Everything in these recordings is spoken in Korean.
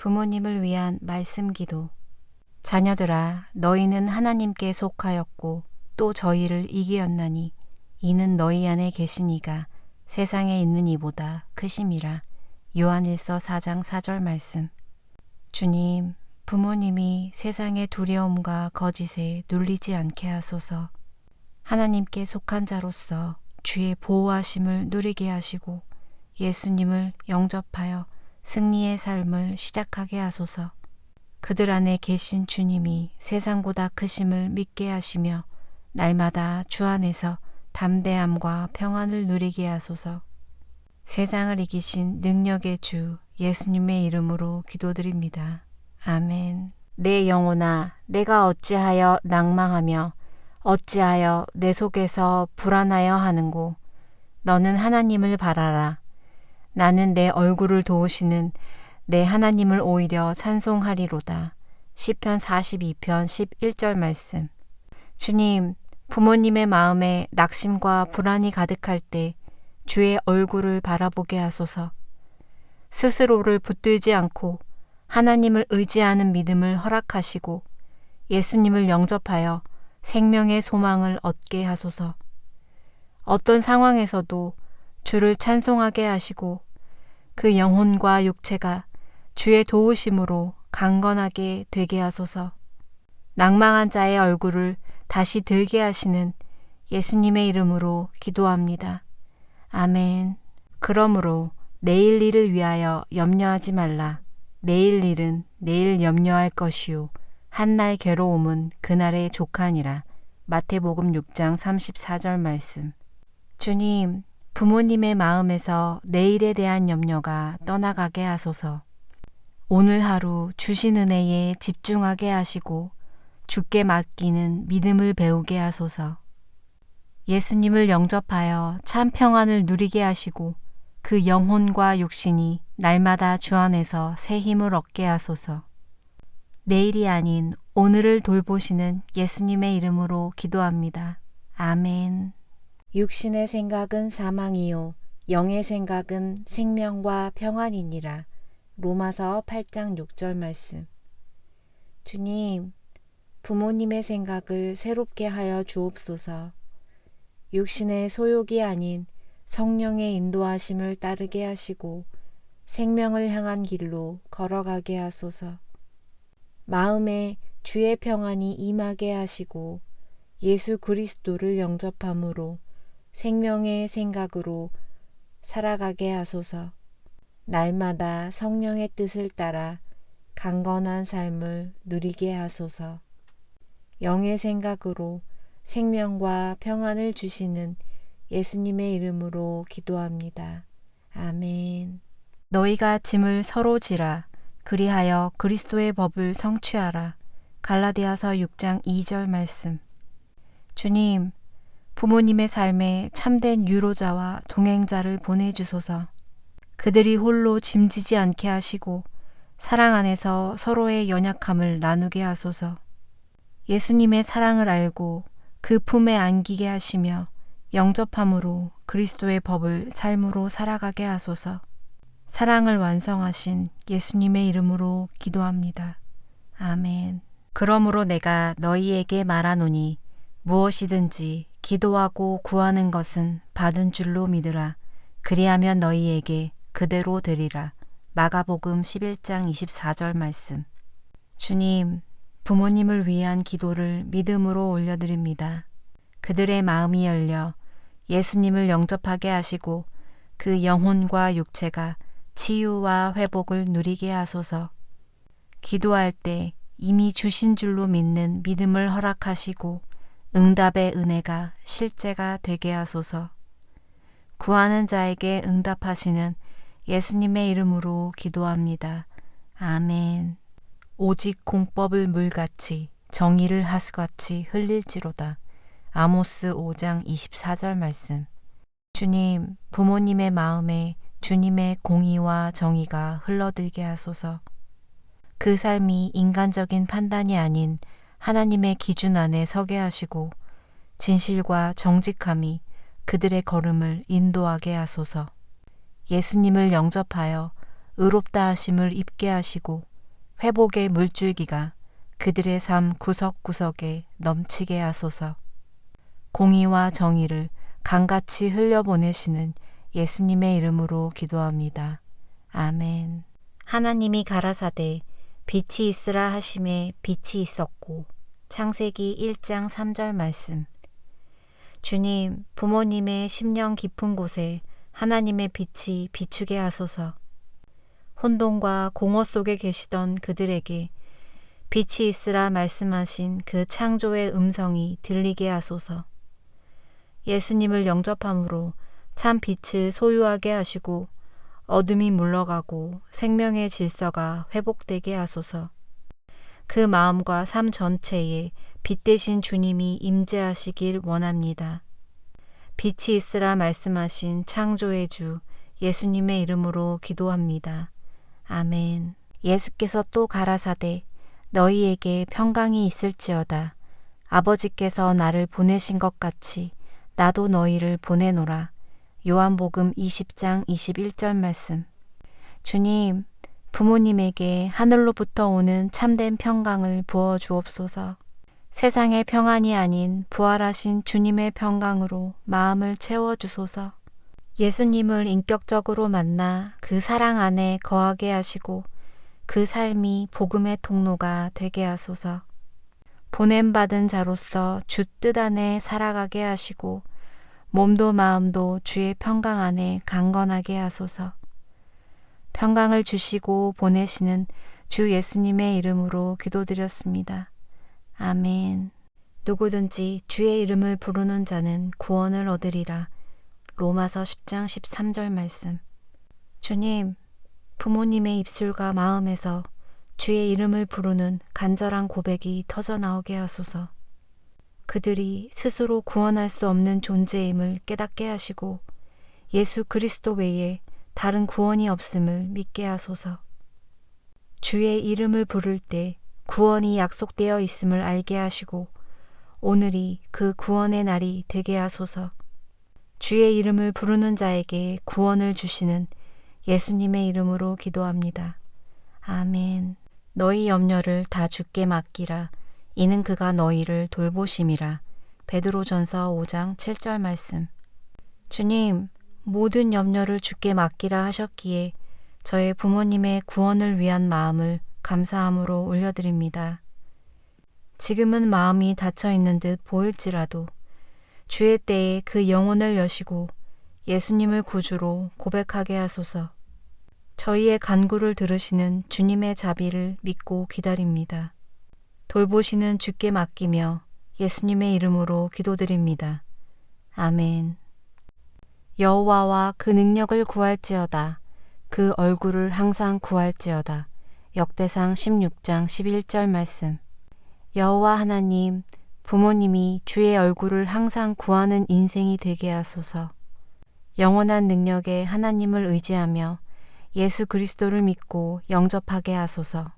부모님을 위한 말씀 기도. 자녀들아, 너희는 하나님께 속하였고 또 저희를 이기었나니 이는 너희 안에 계시니가 세상에 있는 이보다 크심이라. 요한일서 4장 4절 말씀. 주님, 부모님이 세상의 두려움과 거짓에 눌리지 않게 하소서. 하나님께 속한 자로서 주의 보호하심을 누리게 하시고 예수님을 영접하여 승리의 삶을 시작하게 하소서. 그들 안에 계신 주님이 세상보다 크심을 믿게 하시며 날마다 주 안에서 담대함과 평안을 누리게 하소서. 세상을 이기신 능력의 주 예수님의 이름으로 기도드립니다. 아멘. 내 영혼아, 내가 어찌하여 낭망하며 어찌하여 내 속에서 불안하여 하는고. 너는 하나님을 바라라. 나는 내 얼굴을 도우시는 내 하나님을 오히려 찬송하리로다. 시편 42편 11절 말씀. 주님, 부모님의 마음에 낙심과 불안이 가득할 때 주의 얼굴을 바라보게 하소서. 스스로를 붙들지 않고 하나님을 의지하는 믿음을 허락하시고 예수님을 영접하여 생명의 소망을 얻게 하소서. 어떤 상황에서도 주를 찬송하게 하시고 그 영혼과 육체가 주의 도우심으로 강건하게 되게 하소서. 낭망한 자의 얼굴을 다시 들게 하시는 예수님의 이름으로 기도합니다. 아멘. 그러므로 내일 일을 위하여 염려하지 말라. 내일 일은 내일 염려할 것이요 한날 괴로움은 그날의 족하니라. 마태복음 6장 34절 말씀. 주님, 부모님의 마음에서 내일에 대한 염려가 떠나가게 하소서. 오늘 하루 주신 은혜에 집중하게 하시고 주께 맡기는 믿음을 배우게 하소서. 예수님을 영접하여 참 평안을 누리게 하시고 그 영혼과 육신이 날마다 주 안에서 새 힘을 얻게 하소서. 내일이 아닌 오늘을 돌보시는 예수님의 이름으로 기도합니다. 아멘. 육신의 생각은 사망이요 영의 생각은 생명과 평안이니라. 로마서 8장 6절 말씀. 주님, 부모님의 생각을 새롭게 하여 주옵소서. 육신의 소욕이 아닌 성령의 인도하심을 따르게 하시고 생명을 향한 길로 걸어가게 하소서. 마음에 주의 평안이 임하게 하시고 예수 그리스도를 영접함으로 생명의 생각으로 살아가게 하소서. 날마다 성령의 뜻을 따라 강건한 삶을 누리게 하소서. 영의 생각으로 생명과 평안을 주시는 예수님의 이름으로 기도합니다. 아멘. 너희가 짐을 서로 지라. 그리하여 그리스도의 법을 성취하라. 갈라디아서 6장 2절 말씀. 주님, 부모님의 삶에 참된 유로자와 동행자를 보내주소서. 그들이 홀로 짐지지 않게 하시고 사랑 안에서 서로의 연약함을 나누게 하소서. 예수님의 사랑을 알고 그 품에 안기게 하시며 영접함으로 그리스도의 법을 삶으로 살아가게 하소서. 사랑을 완성하신 예수님의 이름으로 기도합니다. 아멘. 그러므로 내가 너희에게 말하노니 무엇이든지 기도하고 구하는 것은 받은 줄로 믿으라. 그리하면 너희에게 그대로 되리라. 마가복음 11장 24절 말씀. 주님, 부모님을 위한 기도를 믿음으로 올려드립니다. 그들의 마음이 열려 예수님을 영접하게 하시고 그 영혼과 육체가 치유와 회복을 누리게 하소서. 기도할 때 이미 주신 줄로 믿는 믿음을 허락하시고 응답의 은혜가 실제가 되게 하소서. 구하는 자에게 응답하시는 예수님의 이름으로 기도합니다. 아멘. 오직 공법을 물같이 정의를 하수같이 흘릴지로다. 아모스 5장 24절 말씀. 주님, 부모님의 마음에 주님의 공의와 정의가 흘러들게 하소서. 그 삶이 인간적인 판단이 아닌 하나님의 기준 안에 서게 하시고 진실과 정직함이 그들의 걸음을 인도하게 하소서. 예수님을 영접하여 의롭다 하심을 입게 하시고 회복의 물줄기가 그들의 삶 구석구석에 넘치게 하소서. 공의와 정의를 강같이 흘려보내시는 예수님의 이름으로 기도합니다. 아멘. 하나님이 가라사대 빛이 있으라 하심에 빛이 있었고. 창세기 1장 3절 말씀. 주님, 부모님의 심령 깊은 곳에 하나님의 빛이 비추게 하소서. 혼돈과 공허 속에 계시던 그들에게 빛이 있으라 말씀하신 그 창조의 음성이 들리게 하소서. 예수님을 영접함으로 참 빛을 소유하게 하시고 어둠이 물러가고 생명의 질서가 회복되게 하소서. 그 마음과 삶 전체에 빛 대신 주님이 임재하시길 원합니다. 빛이 있으라 말씀하신 창조의 주 예수님의 이름으로 기도합니다. 아멘. 예수께서 또 가라사대 너희에게 평강이 있을지어다. 아버지께서 나를 보내신 것 같이 나도 너희를 보내노라. 요한복음 20장 21절 말씀. 주님, 부모님에게 하늘로부터 오는 참된 평강을 부어 주옵소서. 세상의 평안이 아닌 부활하신 주님의 평강으로 마음을 채워주소서. 예수님을 인격적으로 만나 그 사랑 안에 거하게 하시고 그 삶이 복음의 통로가 되게 하소서. 보냄받은 자로서 주 뜻 안에 살아가게 하시고 몸도 마음도 주의 평강 안에 강건하게 하소서. 평강을 주시고 보내시는 주 예수님의 이름으로 기도드렸습니다. 아멘. 누구든지 주의 이름을 부르는 자는 구원을 얻으리라. 로마서 10장 13절 말씀. 주님, 부모님의 입술과 마음에서 주의 이름을 부르는 간절한 고백이 터져나오게 하소서. 그들이 스스로 구원할 수 없는 존재임을 깨닫게 하시고 예수 그리스도 외에 다른 구원이 없음을 믿게 하소서. 주의 이름을 부를 때 구원이 약속되어 있음을 알게 하시고 오늘이 그 구원의 날이 되게 하소서. 주의 이름을 부르는 자에게 구원을 주시는 예수님의 이름으로 기도합니다. 아멘. 너희 염려를 다 주께 맡기라. 이는 그가 너희를 돌보심이라. 베드로전서 5장 7절 말씀. 주님, 모든 염려를 주께 맡기라 하셨기에 저의 부모님의 구원을 위한 마음을 감사함으로 올려드립니다. 지금은 마음이 닫혀 있는 듯 보일지라도 주의 때에 그 영혼을 여시고 예수님을 구주로 고백하게 하소서. 저희의 간구를 들으시는 주님의 자비를 믿고 기다립니다. 돌보시는 주께 맡기며 예수님의 이름으로 기도드립니다. 아멘. 여호와와 그 능력을 구할지어다. 그 얼굴을 항상 구할지어다. 역대상 16장 11절 말씀. 여호와 하나님, 부모님이 주의 얼굴을 항상 구하는 인생이 되게 하소서. 영원한 능력의 하나님을 의지하며 예수 그리스도를 믿고 영접하게 하소서.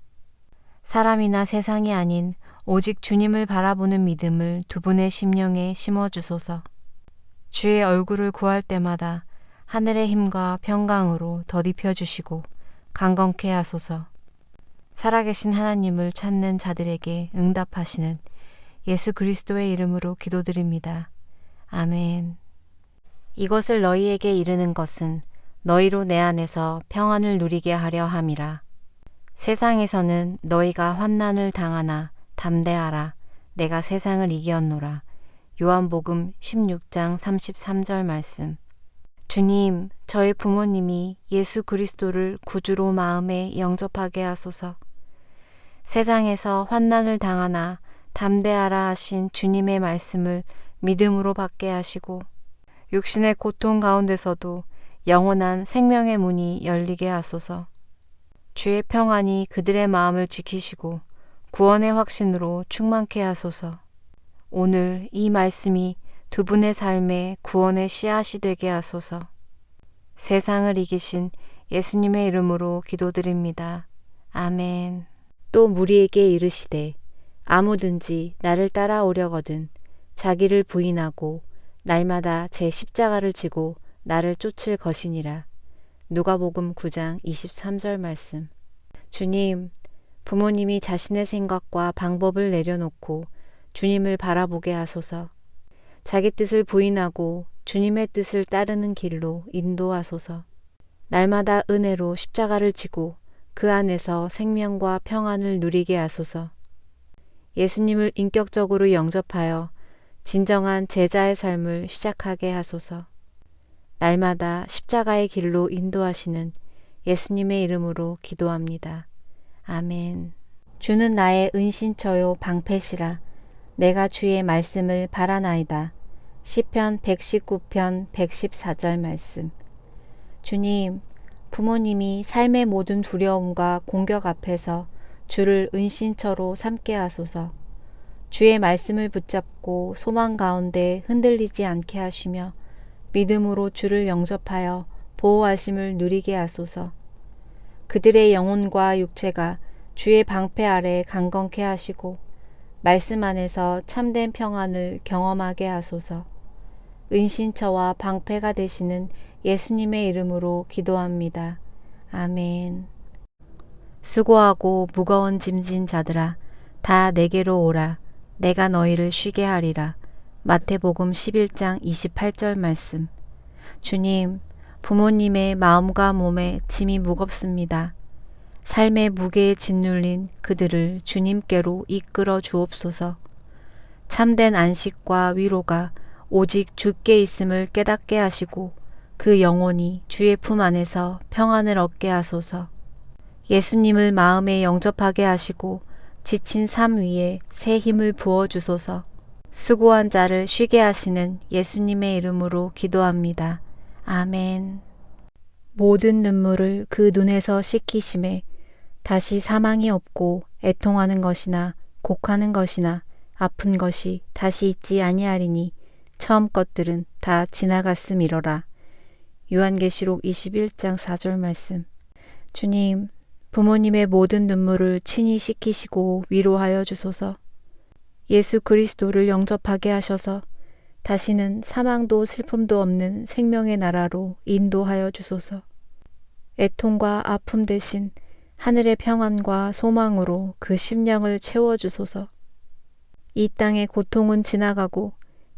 사람이나 세상이 아닌 오직 주님을 바라보는 믿음을 두 분의 심령에 심어주소서. 주의 얼굴을 구할 때마다 하늘의 힘과 평강으로 덧입혀 주시고 강건케 하소서. 살아계신 하나님을 찾는 자들에게 응답하시는 예수 그리스도의 이름으로 기도드립니다. 아멘. 이것을 너희에게 이르는 것은 너희로 내 안에서 평안을 누리게 하려 함이라. 세상에서는 너희가 환난을 당하나 담대하라. 내가 세상을 이기었노라. 요한복음 16장 33절 말씀. 주님, 저의 부모님이 예수 그리스도를 구주로 마음에 영접하게 하소서. 세상에서 환난을 당하나 담대하라 하신 주님의 말씀을 믿음으로 받게 하시고 육신의 고통 가운데서도 영원한 생명의 문이 열리게 하소서. 주의 평안이 그들의 마음을 지키시고 구원의 확신으로 충만케 하소서. 오늘 이 말씀이 두 분의 삶에 구원의 씨앗이 되게 하소서. 세상을 이기신 예수님의 이름으로 기도드립니다. 아멘. 또 무리에게 이르시되 아무든지 나를 따라오려거든 자기를 부인하고 날마다 제 십자가를 지고 나를 쫓을 것이니라. 누가복음 9장 23절 말씀. 주님, 부모님이 자신의 생각과 방법을 내려놓고 주님을 바라보게 하소서. 자기 뜻을 부인하고 주님의 뜻을 따르는 길로 인도하소서. 날마다 은혜로 십자가를 지고 그 안에서 생명과 평안을 누리게 하소서. 예수님을 인격적으로 영접하여 진정한 제자의 삶을 시작하게 하소서. 날마다 십자가의 길로 인도하시는 예수님의 이름으로 기도합니다. 아멘. 주는 나의 은신처요 방패시라. 내가 주의 말씀을 바라나이다. 시편 119편 114절 말씀. 주님, 부모님이 삶의 모든 두려움과 공격 앞에서 주를 은신처로 삼게 하소서. 주의 말씀을 붙잡고 소망 가운데 흔들리지 않게 하시며 믿음으로 주를 영접하여 보호하심을 누리게 하소서. 그들의 영혼과 육체가 주의 방패 아래 강건케 하시고 말씀 안에서 참된 평안을 경험하게 하소서. 은신처와 방패가 되시는 예수님의 이름으로 기도합니다. 아멘. 수고하고 무거운 짐진 자들아, 다 내게로 오라. 내가 너희를 쉬게 하리라. 마태복음 11장 28절 말씀. 주님, 부모님의 마음과 몸에 짐이 무겁습니다. 삶의 무게에 짓눌린 그들을 주님께로 이끌어 주옵소서. 참된 안식과 위로가 오직 주께 있음을 깨닫게 하시고 그 영혼이 주의 품 안에서 평안을 얻게 하소서. 예수님을 마음에 영접하게 하시고 지친 삶 위에 새 힘을 부어주소서. 수고한 자를 쉬게 하시는 예수님의 이름으로 기도합니다. 아멘. 모든 눈물을 그 눈에서 씻기심에 다시 사망이 없고 애통하는 것이나 곡하는 것이나 아픈 것이 다시 있지 아니하리니 처음 것들은 다 지나갔음이로라. 요한계시록 21장 4절 말씀. 주님, 부모님의 모든 눈물을 친히 씻기시고 위로하여 주소서. 예수 그리스도를 영접하게 하셔서 다시는 사망도 슬픔도 없는 생명의 나라로 인도하여 주소서. 애통과 아픔 대신 하늘의 평안과 소망으로 그 심령을 채워주소서. 이 땅의 고통은 지나가고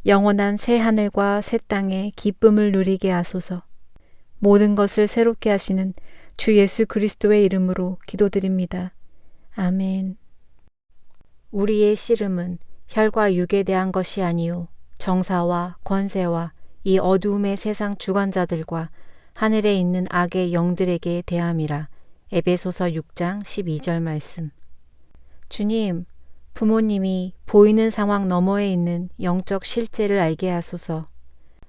영원한 새 하늘과 새 땅의 기쁨을 누리게 하소서. 모든 것을 새롭게 하시는 주 예수 그리스도의 이름으로 기도드립니다. 아멘. 우리의 씨름은 혈과 육에 대한 것이 아니요 정사와 권세와 이 어두움의 세상 주관자들과 하늘에 있는 악의 영들에게 대함이라. 에베소서 6장 12절 말씀. 주님, 부모님이 보이는 상황 너머에 있는 영적 실제를 알게 하소서.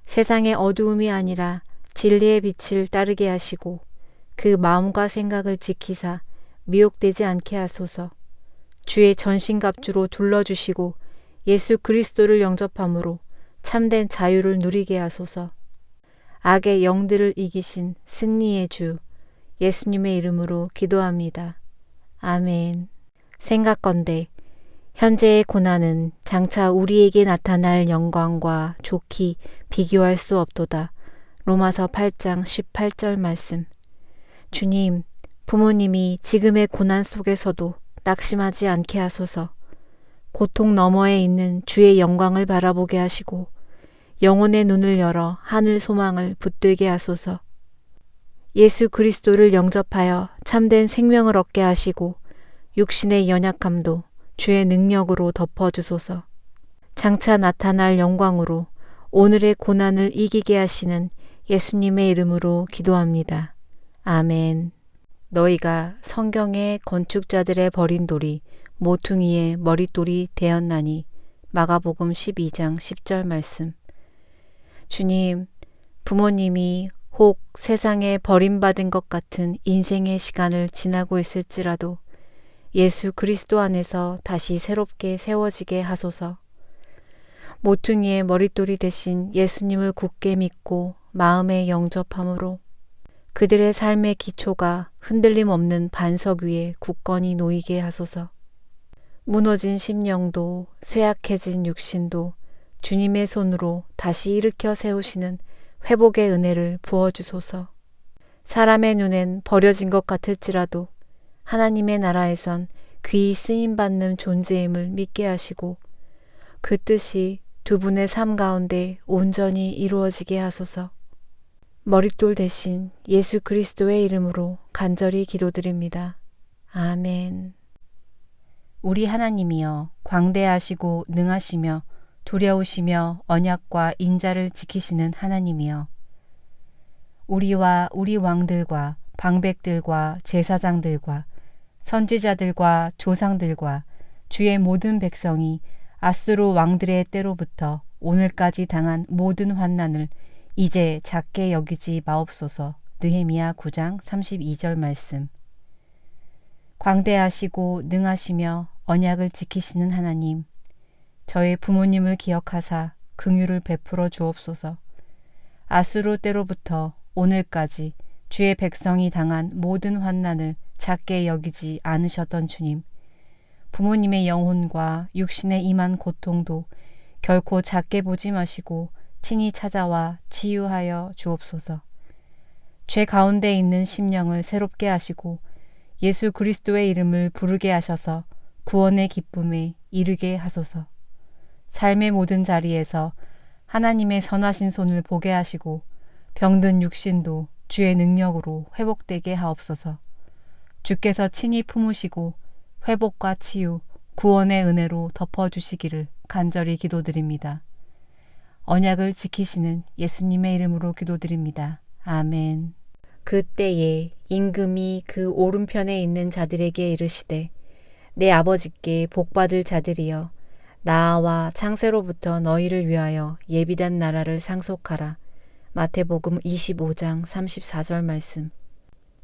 세상의 어두움이 아니라 진리의 빛을 따르게 하시고 그 마음과 생각을 지키사 미혹되지 않게 하소서. 주의 전신갑주로 둘러주시고 예수 그리스도를 영접함으로 참된 자유를 누리게 하소서. 악의 영들을 이기신 승리의 주 예수님의 이름으로 기도합니다. 아멘. 생각건대 현재의 고난은 장차 우리에게 나타날 영광과 좋게 비교할 수 없도다. 로마서 8장 18절 말씀. 주님, 부모님이 지금의 고난 속에서도 낙심하지 않게 하소서. 고통 너머에 있는 주의 영광을 바라보게 하시고 영혼의 눈을 열어 하늘 소망을 붙들게 하소서. 예수 그리스도를 영접하여 참된 생명을 얻게 하시고 육신의 연약함도 주의 능력으로 덮어주소서. 장차 나타날 영광으로 오늘의 고난을 이기게 하시는 예수님의 이름으로 기도합니다. 아멘. 너희가 성경의 건축자들의 버린 돌이 모퉁이의 머릿돌이 되었나니. 마가복음 12장 10절 말씀. 주님, 부모님이 혹 세상에 버림받은 것 같은 인생의 시간을 지나고 있을지라도 예수 그리스도 안에서 다시 새롭게 세워지게 하소서. 모퉁이의 머릿돌이 되신 예수님을 굳게 믿고 마음에 영접함으로 그들의 삶의 기초가 흔들림 없는 반석 위에 굳건히 놓이게 하소서. 무너진 심령도 쇠약해진 육신도 주님의 손으로 다시 일으켜 세우시는 회복의 은혜를 부어주소서. 사람의 눈엔 버려진 것 같을지라도 하나님의 나라에선 귀히 쓰임받는 존재임을 믿게 하시고 그 뜻이 두 분의 삶 가운데 온전히 이루어지게 하소서. 머릿돌 대신 예수 그리스도의 이름으로 간절히 기도드립니다. 아멘. 우리 하나님이여, 광대하시고 능하시며 두려우시며 언약과 인자를 지키시는 하나님이여, 우리와 우리 왕들과 방백들과 제사장들과 선지자들과 조상들과 주의 모든 백성이 아수르 왕들의 때로부터 오늘까지 당한 모든 환난을 이제 작게 여기지 마옵소서. 느헤미야 9장 32절 말씀. 광대하시고 능하시며 언약을 지키시는 하나님, 저의 부모님을 기억하사 긍휼을 베풀어 주옵소서. 아수르 때로부터 오늘까지 주의 백성이 당한 모든 환난을 작게 여기지 않으셨던 주님, 부모님의 영혼과 육신에 임한 고통도 결코 작게 보지 마시고 친히 찾아와 치유하여 주옵소서. 죄 가운데 있는 심령을 새롭게 하시고 예수 그리스도의 이름을 부르게 하셔서 구원의 기쁨에 이르게 하소서. 삶의 모든 자리에서 하나님의 선하신 손을 보게 하시고 병든 육신도 주의 능력으로 회복되게 하옵소서. 주께서 친히 품으시고 회복과 치유, 구원의 은혜로 덮어주시기를 간절히 기도드립니다. 언약을 지키시는 예수님의 이름으로 기도드립니다. 아멘. 그때에 임금이 그 오른편에 있는 자들에게 이르시되, 내 아버지께 복받을 자들이여, 나와 창세로부터 너희를 위하여 예비된 나라를 상속하라. 마태복음 25장 34절 말씀.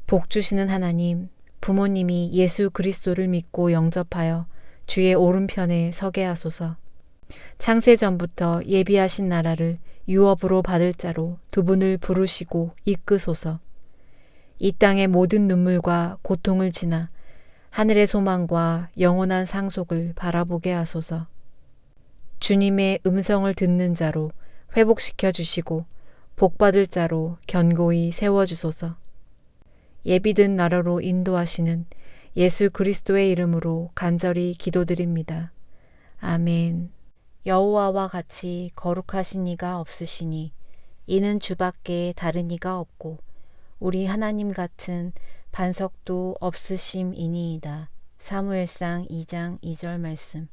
복 주시는 하나님, 부모님이 예수 그리스도를 믿고 영접하여 주의 오른편에 서게 하소서. 창세전부터 예비하신 나라를 유업으로 받을 자로 두 분을 부르시고 이끄소서. 이 땅의 모든 눈물과 고통을 지나 하늘의 소망과 영원한 상속을 바라보게 하소서. 주님의 음성을 듣는 자로 회복시켜 주시고 복받을 자로 견고히 세워주소서. 예비된 나라로 인도하시는 예수 그리스도의 이름으로 간절히 기도드립니다. 아멘. 여호와와 같이 거룩하신 이가 없으시니 이는 주밖에 다른 이가 없고 우리 하나님 같은 반석도 없으심이니이다. 사무엘상 2장 2절 말씀.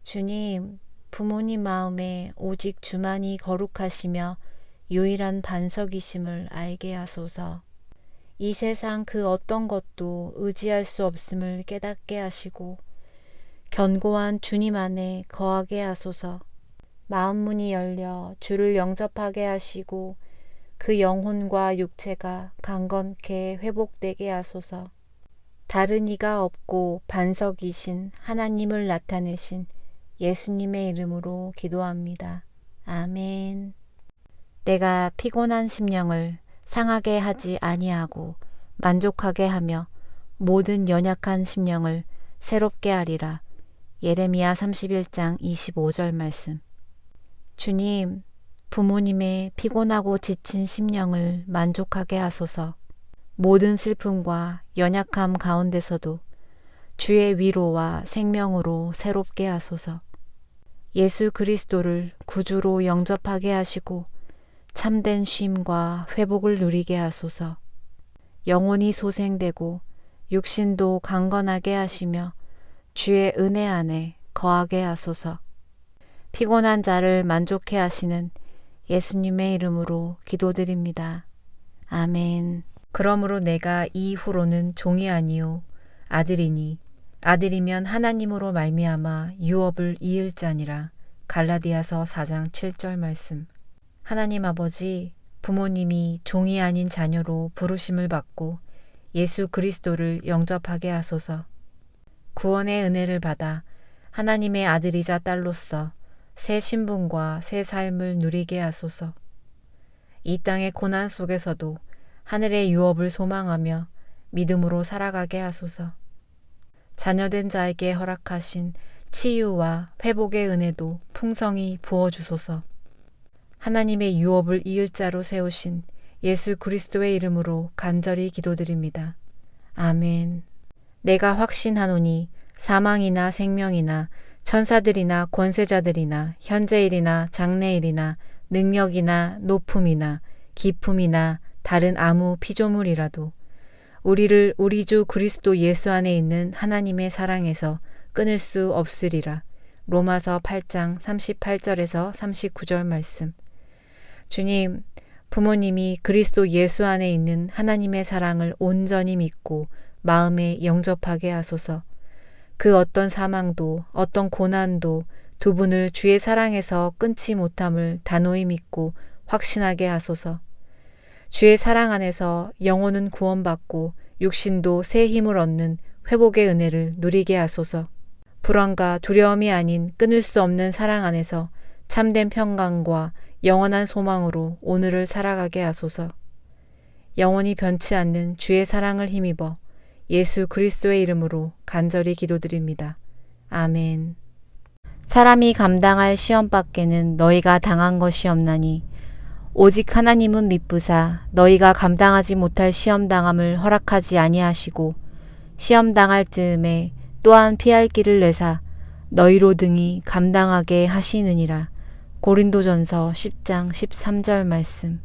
주님, 부모님 마음에 오직 주만이 거룩하시며 유일한 반석이심을 알게 하소서. 이 세상 그 어떤 것도 의지할 수 없음을 깨닫게 하시고 견고한 주님 안에 거하게 하소서. 마음 문이 열려 주를 영접하게 하시고 그 영혼과 육체가 강건케 회복되게 하소서. 다른 이가 없고 반석이신 하나님을 나타내신 예수님의 이름으로 기도합니다. 아멘. 내가 피곤한 심령을 상하게 하지 아니하고 만족하게 하며 모든 연약한 심령을 새롭게 하리라. 예레미야 31장 25절 말씀. 주님, 부모님의 피곤하고 지친 심령을 만족하게 하소서. 모든 슬픔과 연약함 가운데서도 주의 위로와 생명으로 새롭게 하소서. 예수 그리스도를 구주로 영접하게 하시고 참된 쉼과 회복을 누리게 하소서. 영혼이 소생되고 육신도 강건하게 하시며 주의 은혜 안에 거하게 하소서. 피곤한 자를 만족해 하시는 예수님의 이름으로 기도드립니다. 아멘. 그러므로 내가 이후로는 종이 아니요 아들이니 아들이면 하나님으로 말미암아 유업을 이을 자니라. 갈라디아서 4장 7절 말씀. 하나님 아버지, 부모님이 종이 아닌 자녀로 부르심을 받고 예수 그리스도를 영접하게 하소서. 구원의 은혜를 받아 하나님의 아들이자 딸로서 새 신분과 새 삶을 누리게 하소서. 이 땅의 고난 속에서도 하늘의 유업을 소망하며 믿음으로 살아가게 하소서. 자녀된 자에게 허락하신 치유와 회복의 은혜도 풍성히 부어주소서. 하나님의 유업을 이을 자로 세우신 예수 그리스도의 이름으로 간절히 기도드립니다. 아멘. 내가 확신하노니 사망이나 생명이나 천사들이나 권세자들이나 현재일이나 장래일이나 능력이나 높음이나 기품이나 다른 아무 피조물이라도 우리를 우리 주 그리스도 예수 안에 있는 하나님의 사랑에서 끊을 수 없으리라. 로마서 8장 38절에서 39절 말씀. 주님, 부모님이 그리스도 예수 안에 있는 하나님의 사랑을 온전히 믿고 마음에 영접하게 하소서. 그 어떤 사망도 어떤 고난도 두 분을 주의 사랑에서 끊지 못함을 단호히 믿고 확신하게 하소서. 주의 사랑 안에서 영혼은 구원받고 육신도 새 힘을 얻는 회복의 은혜를 누리게 하소서. 불안과 두려움이 아닌 끊을 수 없는 사랑 안에서 참된 평강과 영원한 소망으로 오늘을 살아가게 하소서. 영원히 변치 않는 주의 사랑을 힘입어 예수 그리스도의 이름으로 간절히 기도드립니다. 아멘. 사람이 감당할 시험 밖에는 너희가 당한 것이 없나니 오직 하나님은 미쁘사 너희가 감당하지 못할 시험 당함을 허락하지 아니하시고 시험 당할 즈음에 또한 피할 길을 내사 너희로 등이 감당하게 하시느니라. 고린도전서 10장 13절 말씀.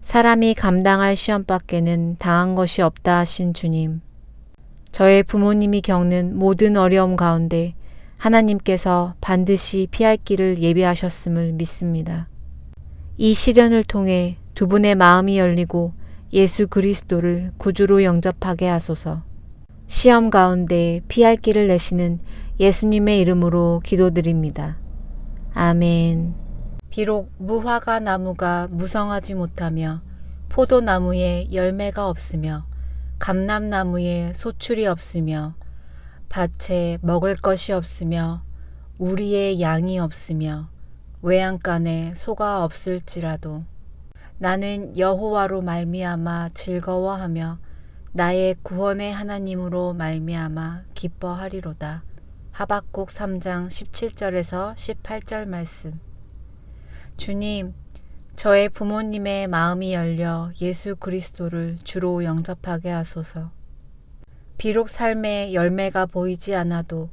사람이 감당할 시험 밖에는 당한 것이 없다 하신 주님. 저의 부모님이 겪는 모든 어려움 가운데 하나님께서 반드시 피할 길을 예비하셨음을 믿습니다. 이 시련을 통해 두 분의 마음이 열리고 예수 그리스도를 구주로 영접하게 하소서. 시험 가운데 피할 길을 내시는 예수님의 이름으로 기도드립니다. 아멘. 비록 무화과 나무가 무성하지 못하며 포도나무에 열매가 없으며 감람나무에 소출이 없으며 밭에 먹을 것이 없으며 우리의 양이 없으며 외양간에 소가 없을지라도 나는 여호와로 말미암아 즐거워하며 나의 구원의 하나님으로 말미암아 기뻐하리로다. 하박국 3장 17절에서 18절 말씀. 주님, 저의 부모님의 마음이 열려 예수 그리스도를 주로 영접하게 하소서. 비록 삶에 열매가 보이지 않아도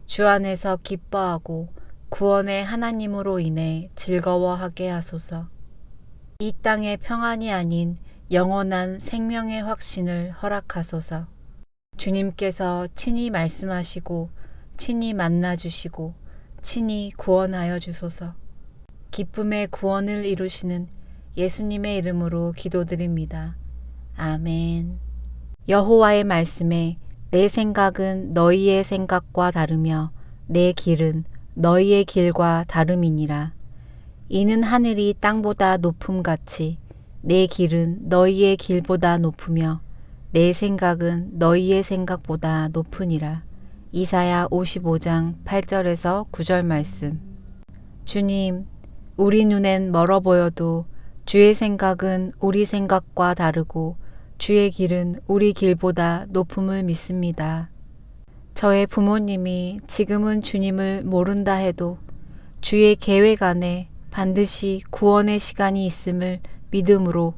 주 안에서 기뻐하고 구원의 하나님으로 인해 즐거워하게 하소서. 이 땅의 평안이 아닌 영원한 생명의 확신을 허락하소서. 주님께서 친히 말씀하시고 친히 만나주시고 친히 구원하여 주소서. 기쁨의 구원을 이루시는 예수님의 이름으로 기도드립니다. 아멘. 여호와의 말씀에 내 생각은 너희의 생각과 다르며 내 길은 너희의 길과 다름이니라. 이는 하늘이 땅보다 높음같이 내 길은 너희의 길보다 높으며 내 생각은 너희의 생각보다 높으니라. 이사야 55장 8절에서 9절 말씀. 주님, 우리 눈엔 멀어 보여도 주의 생각은 우리 생각과 다르고 주의 길은 우리 길보다 높음을 믿습니다. 저의 부모님이 지금은 주님을 모른다 해도 주의 계획 안에 반드시 구원의 시간이 있음을 믿음으로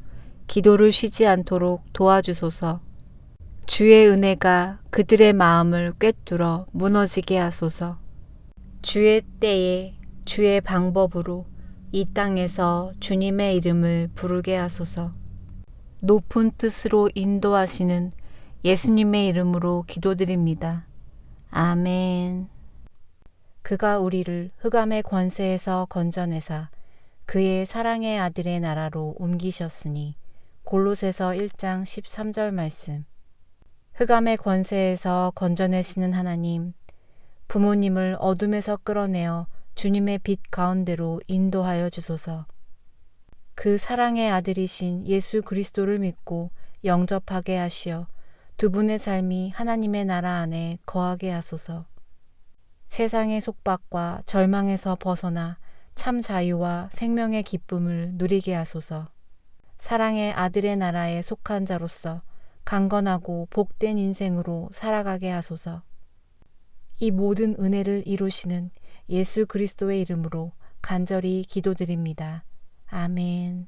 기도를 쉬지 않도록 도와주소서. 주의 은혜가 그들의 마음을 꿰뚫어 무너지게 하소서. 주의 때에 주의 방법으로 이 땅에서 주님의 이름을 부르게 하소서. 높은 뜻으로 인도하시는 예수님의 이름으로 기도드립니다. 아멘. 그가 우리를 흑암의 권세에서 건져내사 그의 사랑의 아들의 나라로 옮기셨으니 골로새서 1장 13절 말씀. 흑암의 권세에서 건져내시는 하나님, 부모님을 어둠에서 끌어내어 주님의 빛 가운데로 인도하여 주소서. 그 사랑의 아들이신 예수 그리스도를 믿고 영접하게 하시어 두 분의 삶이 하나님의 나라 안에 거하게 하소서. 세상의 속박과 절망에서 벗어나 참 자유와 생명의 기쁨을 누리게 하소서. 사랑의 아들의 나라에 속한 자로서 강건하고 복된 인생으로 살아가게 하소서. 이 모든 은혜를 이루시는 예수 그리스도의 이름으로 간절히 기도드립니다. 아멘.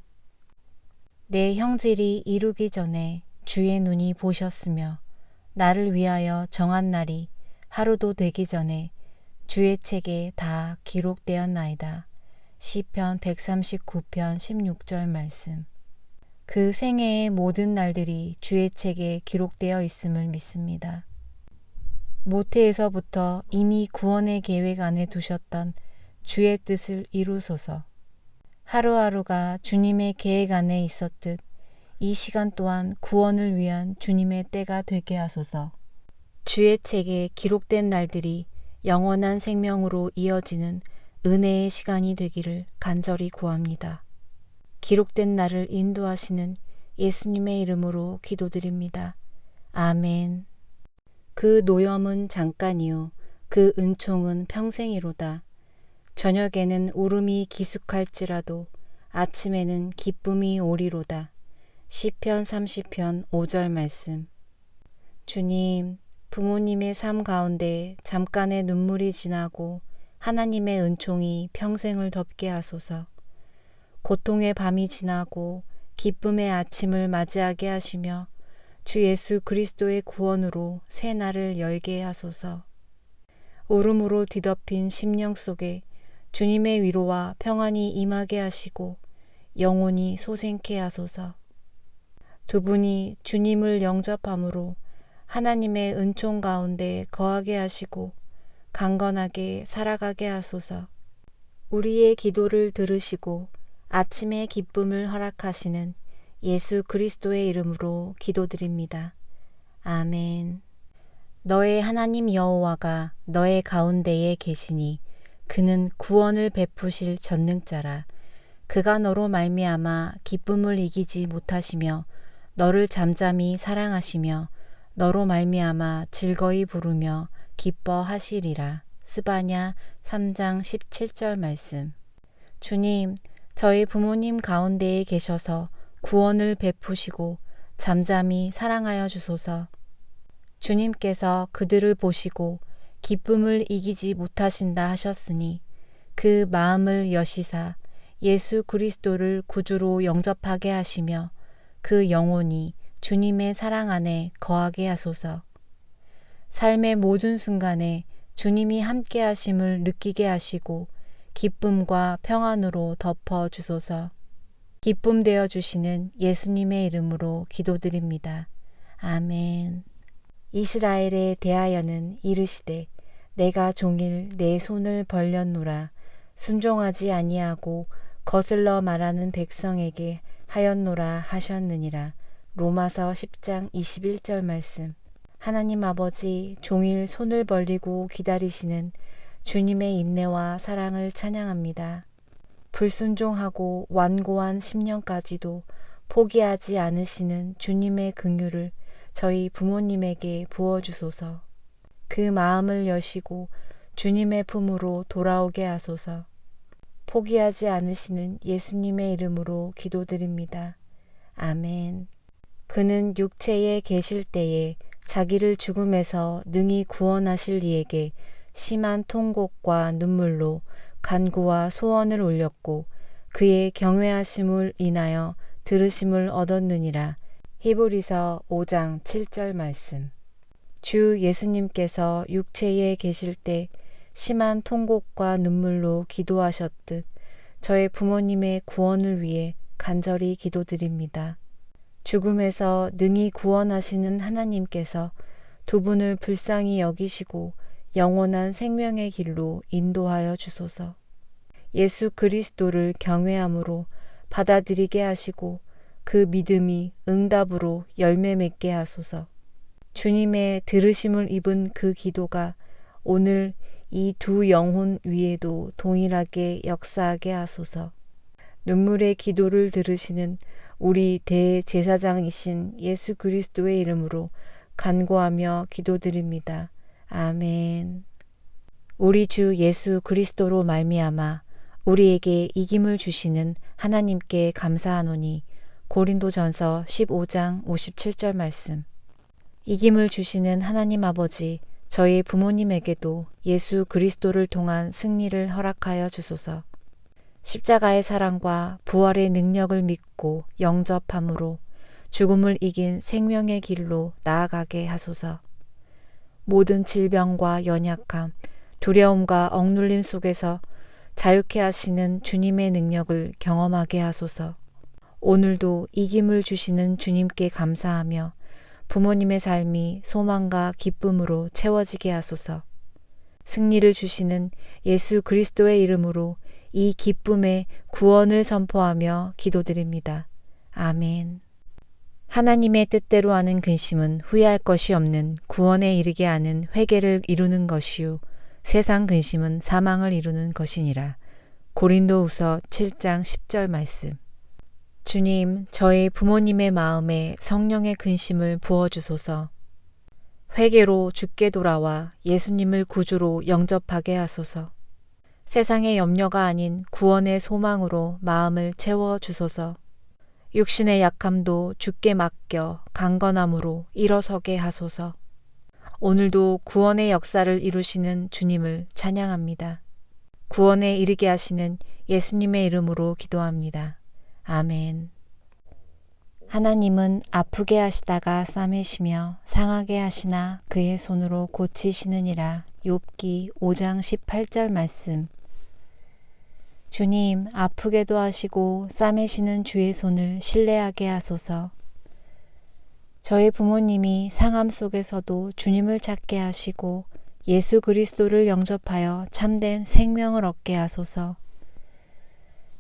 내 형질이 이루기 전에 주의 눈이 보셨으며 나를 위하여 정한 날이 하루도 되기 전에 주의 책에 다 기록되었나이다. 시편 139편 16절 말씀. 그 생애의 모든 날들이 주의 책에 기록되어 있음을 믿습니다. 모태에서부터 이미 구원의 계획 안에 두셨던 주의 뜻을 이루소서. 하루하루가 주님의 계획 안에 있었듯 이 시간 또한 구원을 위한 주님의 때가 되게 하소서. 주의 책에 기록된 날들이 영원한 생명으로 이어지는 은혜의 시간이 되기를 간절히 구합니다. 기록된 날을 인도하시는 예수님의 이름으로 기도드립니다. 아멘. 그 노염은 잠깐이요 그 은총은 평생이로다. 저녁에는 울음이 기숙할지라도 아침에는 기쁨이 오리로다. 시편 30편 5절 말씀. 주님, 부모님의 삶 가운데 잠깐의 눈물이 지나고 하나님의 은총이 평생을 덮게 하소서. 고통의 밤이 지나고 기쁨의 아침을 맞이하게 하시며 주 예수 그리스도의 구원으로 새 날을 열게 하소서. 울음으로 뒤덮인 심령 속에 주님의 위로와 평안이 임하게 하시고 영혼이 소생케 하소서. 두 분이 주님을 영접함으로 하나님의 은총 가운데 거하게 하시고 강건하게 살아가게 하소서. 우리의 기도를 들으시고 아침의 기쁨을 허락하시는 예수 그리스도의 이름으로 기도드립니다. 아멘. 너의 하나님 여호와가 너의 가운데에 계시니 그는 구원을 베푸실 전능자라. 그가 너로 말미암아 기쁨을 이기지 못하시며 너를 잠잠히 사랑하시며 너로 말미암아 즐거이 부르며 기뻐하시리라. 스바냐 3장 17절 말씀. 주님, 저희 부모님 가운데에 계셔서 구원을 베푸시고 잠잠히 사랑하여 주소서. 주님께서 그들을 보시고 기쁨을 이기지 못하신다 하셨으니 그 마음을 여시사 예수 그리스도를 구주로 영접하게 하시며 그 영혼이 주님의 사랑 안에 거하게 하소서. 삶의 모든 순간에 주님이 함께 하심을 느끼게 하시고 기쁨과 평안으로 덮어 주소서. 기쁨 되어 주시는 예수님의 이름으로 기도드립니다. 아멘. 이스라엘에 대하여는 이르시되 내가 종일 내 손을 벌렸노라. 순종하지 아니하고 거슬러 말하는 백성에게 하였노라 하셨느니라. 로마서 10장 21절 말씀. 하나님 아버지, 종일 손을 벌리고 기다리시는 주님의 인내와 사랑을 찬양합니다. 불순종하고 완고한 심령까지도 포기하지 않으시는 주님의 긍휼을 저희 부모님에게 부어주소서. 그 마음을 여시고 주님의 품으로 돌아오게 하소서. 포기하지 않으시는 예수님의 이름으로 기도드립니다. 아멘. 그는 육체에 계실 때에 자기를 죽음에서 능히 구원하실 이에게 심한 통곡과 눈물로 간구와 소원을 올렸고 그의 경외하심을 인하여 들으심을 얻었느니라. 히브리서 5장 7절 말씀. 주 예수님께서 육체에 계실 때 심한 통곡과 눈물로 기도하셨듯 저의 부모님의 구원을 위해 간절히 기도드립니다. 죽음에서 능히 구원하시는 하나님께서 두 분을 불쌍히 여기시고 영원한 생명의 길로 인도하여 주소서. 예수 그리스도를 경외함으로 받아들이게 하시고 그 믿음이 응답으로 열매 맺게 하소서. 주님의 들으심을 입은 그 기도가 오늘 이 두 영혼 위에도 동일하게 역사하게 하소서. 눈물의 기도를 들으시는 우리 대제사장이신 예수 그리스도의 이름으로 간구하며 기도드립니다. 아멘. 우리 주 예수 그리스도로 말미암아 우리에게 이김을 주시는 하나님께 감사하노니 고린도전서 15장 57절 말씀. 이김을 주시는 하나님 아버지, 저희 부모님에게도 예수 그리스도를 통한 승리를 허락하여 주소서. 십자가의 사랑과 부활의 능력을 믿고 영접함으로 죽음을 이긴 생명의 길로 나아가게 하소서. 모든 질병과 연약함, 두려움과 억눌림 속에서 자유케 하시는 주님의 능력을 경험하게 하소서. 오늘도 이김을 주시는 주님께 감사하며 부모님의 삶이 소망과 기쁨으로 채워지게 하소서. 승리를 주시는 예수 그리스도의 이름으로 이 기쁨의 구원을 선포하며 기도드립니다. 아멘. 하나님의 뜻대로 하는 근심은 후회할 것이 없는 구원에 이르게 하는 회개를 이루는 것이요 세상 근심은 사망을 이루는 것이니라. 고린도후서 7장 10절 말씀. 주님, 저희 부모님의 마음에 성령의 근심을 부어주소서. 회개로 주께 돌아와 예수님을 구주로 영접하게 하소서. 세상의 염려가 아닌 구원의 소망으로 마음을 채워주소서. 육신의 약함도 주께 맡겨 강건함으로 일어서게 하소서. 오늘도 구원의 역사를 이루시는 주님을 찬양합니다. 구원에 이르게 하시는 예수님의 이름으로 기도합니다. 아멘. 하나님은 아프게 하시다가 싸매시며 상하게 하시나 그의 손으로 고치시느니라. 욥기 5장 18절 말씀. 주님, 아프게도 하시고 싸매시는 주의 손을 신뢰하게 하소서. 저희 부모님이 상함 속에서도 주님을 찾게 하시고 예수 그리스도를 영접하여 참된 생명을 얻게 하소서.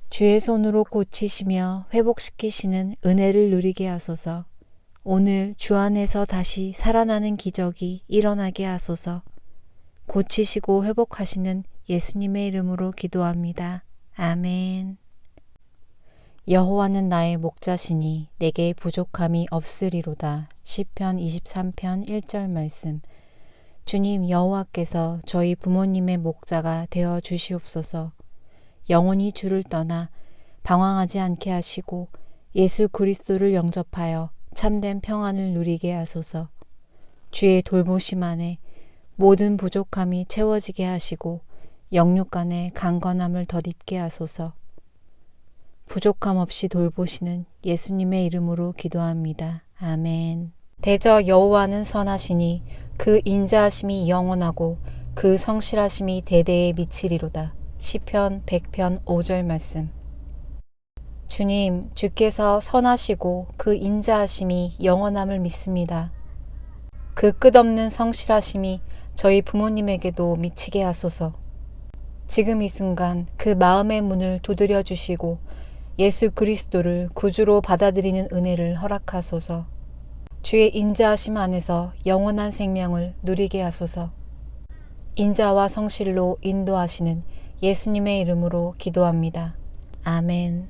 주의 손으로 고치시며 회복시키시는 은혜를 누리게 하소서. 오늘 주 안에서 다시 살아나는 기적이 일어나게 하소서. 고치시고 회복하시는 예수님의 이름으로 기도합니다. 아멘. 여호와는 나의 목자시니 내게 부족함이 없으리로다. 시편 23편 1절 말씀. 주님, 여호와께서 저희 부모님의 목자가 되어 주시옵소서. 영원히 주를 떠나 방황하지 않게 하시고 예수 그리스도를 영접하여 참된 평안을 누리게 하소서. 주의 돌보심 안에 모든 부족함이 채워지게 하시고 영육 안에 강건함을 덧입게 하소서. 부족함 없이 돌보시는 예수님의 이름으로 기도합니다. 아멘. 대저 여호와는 선하시니 그 인자하심이 영원하고 그 성실하심이 대대에 미치리로다. 시편 100편 5절 말씀. 주님, 주께서 선하시고 그 인자하심이 영원함을 믿습니다. 그 끝없는 성실하심이 저희 부모님에게도 미치게 하소서. 지금 이 순간 그 마음의 문을 두드려 주시고 예수 그리스도를 구주로 받아들이는 은혜를 허락하소서. 주의 인자하심 안에서 영원한 생명을 누리게 하소서. 인자와 성실로 인도하시는 예수님의 이름으로 기도합니다. 아멘.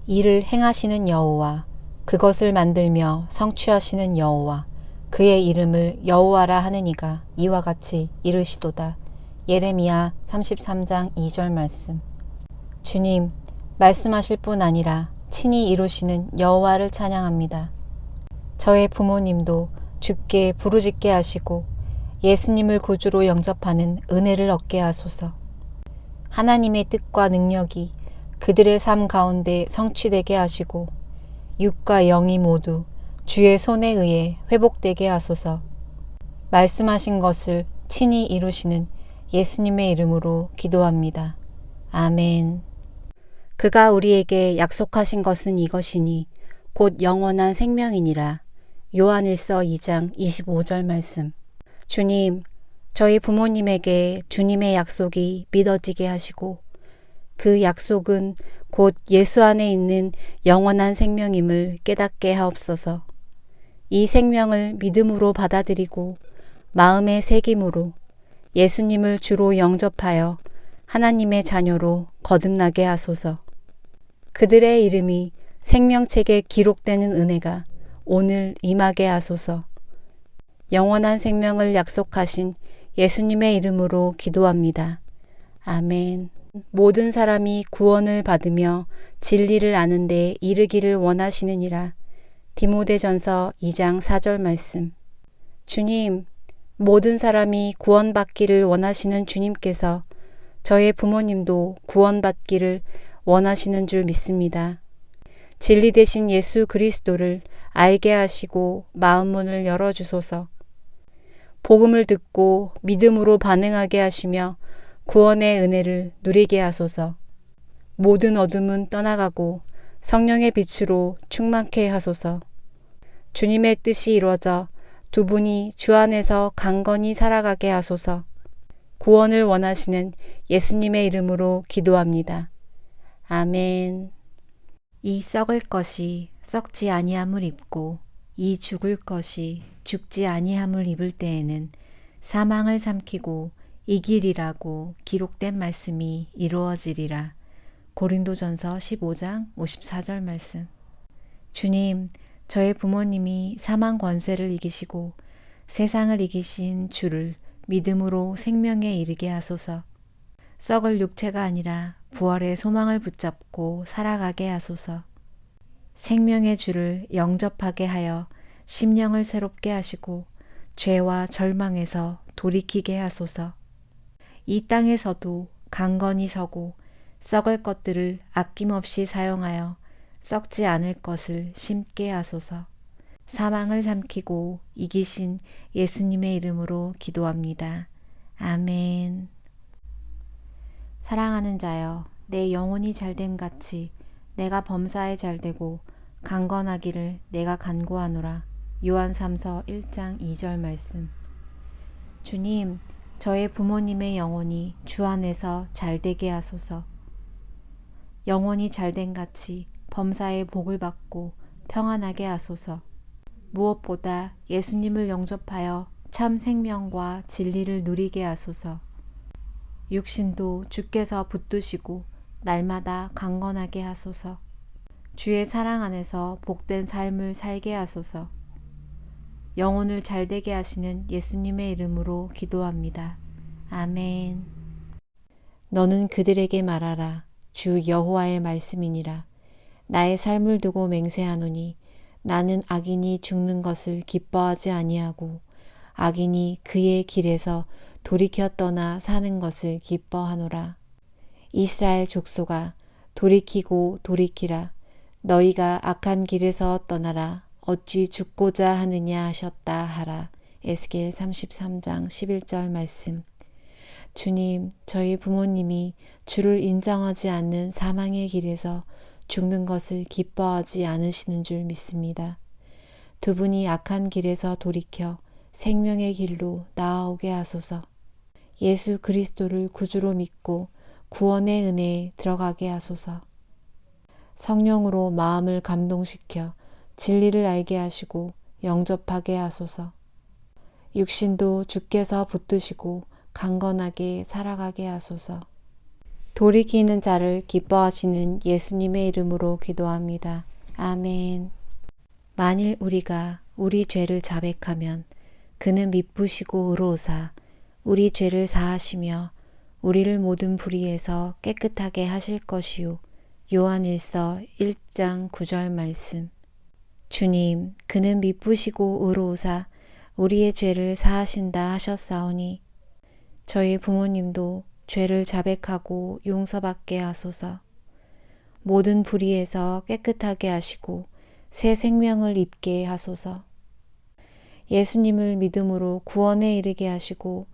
이를 행하시는 여호와, 그것을 만들며 성취하시는 여호와, 그의 이름을 여호와라 하느니가 이와 같이 이르시도다. 예레미야 33장 2절 말씀. 주님, 말씀하실 뿐 아니라 친히 이루시는 여호와를 찬양합니다. 저의 부모님도 주께 부르짖게 하시고 예수님을 구주로 영접하는 은혜를 얻게 하소서. 하나님의 뜻과 능력이 그들의 삶 가운데 성취되게 하시고 육과 영이 모두 주의 손에 의해 회복되게 하소서. 말씀하신 것을 친히 이루시는 예수님의 이름으로 기도합니다. 아멘. 그가 우리에게 약속하신 것은 이것이니 곧 영원한 생명이니라. 요한일서 2장 25절 말씀. 주님, 저희 부모님에게 주님의 약속이 믿어지게 하시고 그 약속은 곧 예수 안에 있는 영원한 생명임을 깨닫게 하옵소서. 이 생명을 믿음으로 받아들이고 마음의 새김으로 예수님을 주로 영접하여 하나님의 자녀로 거듭나게 하소서. 그들의 이름이 생명책에 기록되는 은혜가 오늘 임하게 하소서. 영원한 생명을 약속하신 예수님의 이름으로 기도합니다. 아멘. 모든 사람이 구원을 받으며 진리를 아는 데 이르기를 원하시느니라. 디모데전서 2장 4절 말씀. 주님, 모든 사람이 구원받기를 원하시는 주님께서 저의 부모님도 구원받기를 원하시는 줄 믿습니다. 진리 되신 예수 그리스도를 알게 하시고 마음문을 열어주소서. 복음을 듣고 믿음으로 반응하게 하시며 구원의 은혜를 누리게 하소서. 모든 어둠은 떠나가고 성령의 빛으로 충만케 하소서. 주님의 뜻이 이루어져 두 분이 주 안에서 강건히 살아가게 하소서. 구원을 원하시는 예수님의 이름으로 기도합니다. 아멘. 이 썩을 것이 썩지 아니함을 입고 이 죽을 것이 죽지 아니함을 입을 때에는 사망을 삼키고 이기리라고 기록된 말씀이 이루어지리라. 고린도전서 15장 54절 말씀. 주님, 저의 부모님이 사망 권세를 이기시고 세상을 이기신 주를 믿음으로 생명에 이르게 하소서. 썩을 육체가 아니라 부활의 소망을 붙잡고 살아가게 하소서. 생명의 주를 영접하게 하여 심령을 새롭게 하시고 죄와 절망에서 돌이키게 하소서. 이 땅에서도 강건히 서고 썩을 것들을 아낌없이 사용하여 썩지 않을 것을 심게 하소서. 사망을 삼키고 이기신 예수님의 이름으로 기도합니다. 아멘. 사랑하는 자여, 내 영혼이 잘됨 같이 내가 범사에 잘되고 강건하기를 내가 간구하노라. 요한3서 1장 2절 말씀. 주님, 저의 부모님의 영혼이 주 안에서 잘되게 하소서. 영혼이 잘된 같이 범사의 복을 받고 평안하게 하소서. 무엇보다 예수님을 영접하여 참 생명과 진리를 누리게 하소서. 육신도 주께서 붙드시고 날마다 강건하게 하소서. 주의 사랑 안에서 복된 삶을 살게 하소서. 영혼을 잘되게 하시는 예수님의 이름으로 기도합니다. 아멘. 너는 그들에게 말하라. 주 여호와의 말씀이니라. 나의 삶을 두고 맹세하노니 나는 악인이 죽는 것을 기뻐하지 아니하고 악인이 그의 길에서 돌이켜 떠나 사는 것을 기뻐하노라. 이스라엘 족속아, 돌이키고 돌이키라. 너희가 악한 길에서 떠나라. 어찌 죽고자 하느냐 하셨다 하라. 에스겔 33장 11절 말씀. 주님, 저희 부모님이 주를 인정하지 않는 사망의 길에서 죽는 것을 기뻐하지 않으시는 줄 믿습니다. 두 분이 악한 길에서 돌이켜 생명의 길로 나아오게 하소서. 예수 그리스도를 구주로 믿고 구원의 은혜에 들어가게 하소서. 성령으로 마음을 감동시켜 진리를 알게 하시고 영접하게 하소서. 육신도 주께서 붙드시고 강건하게 살아가게 하소서. 돌이키는 자를 기뻐하시는 예수님의 이름으로 기도합니다. 아멘. 만일 우리가 우리 죄를 자백하면 그는 미쁘시고 의로우사 우리 죄를 사하시며 우리를 모든 불의에서 깨끗하게 하실 것이요. 요한일서 1장 9절 말씀. 주님, 그는 미쁘시고 의로우사 우리의 죄를 사하신다 하셨사오니 저희 부모님도 죄를 자백하고 용서받게 하소서. 모든 불의에서 깨끗하게 하시고 새 생명을 입게 하소서. 예수님을 믿음으로 구원에 이르게 하시고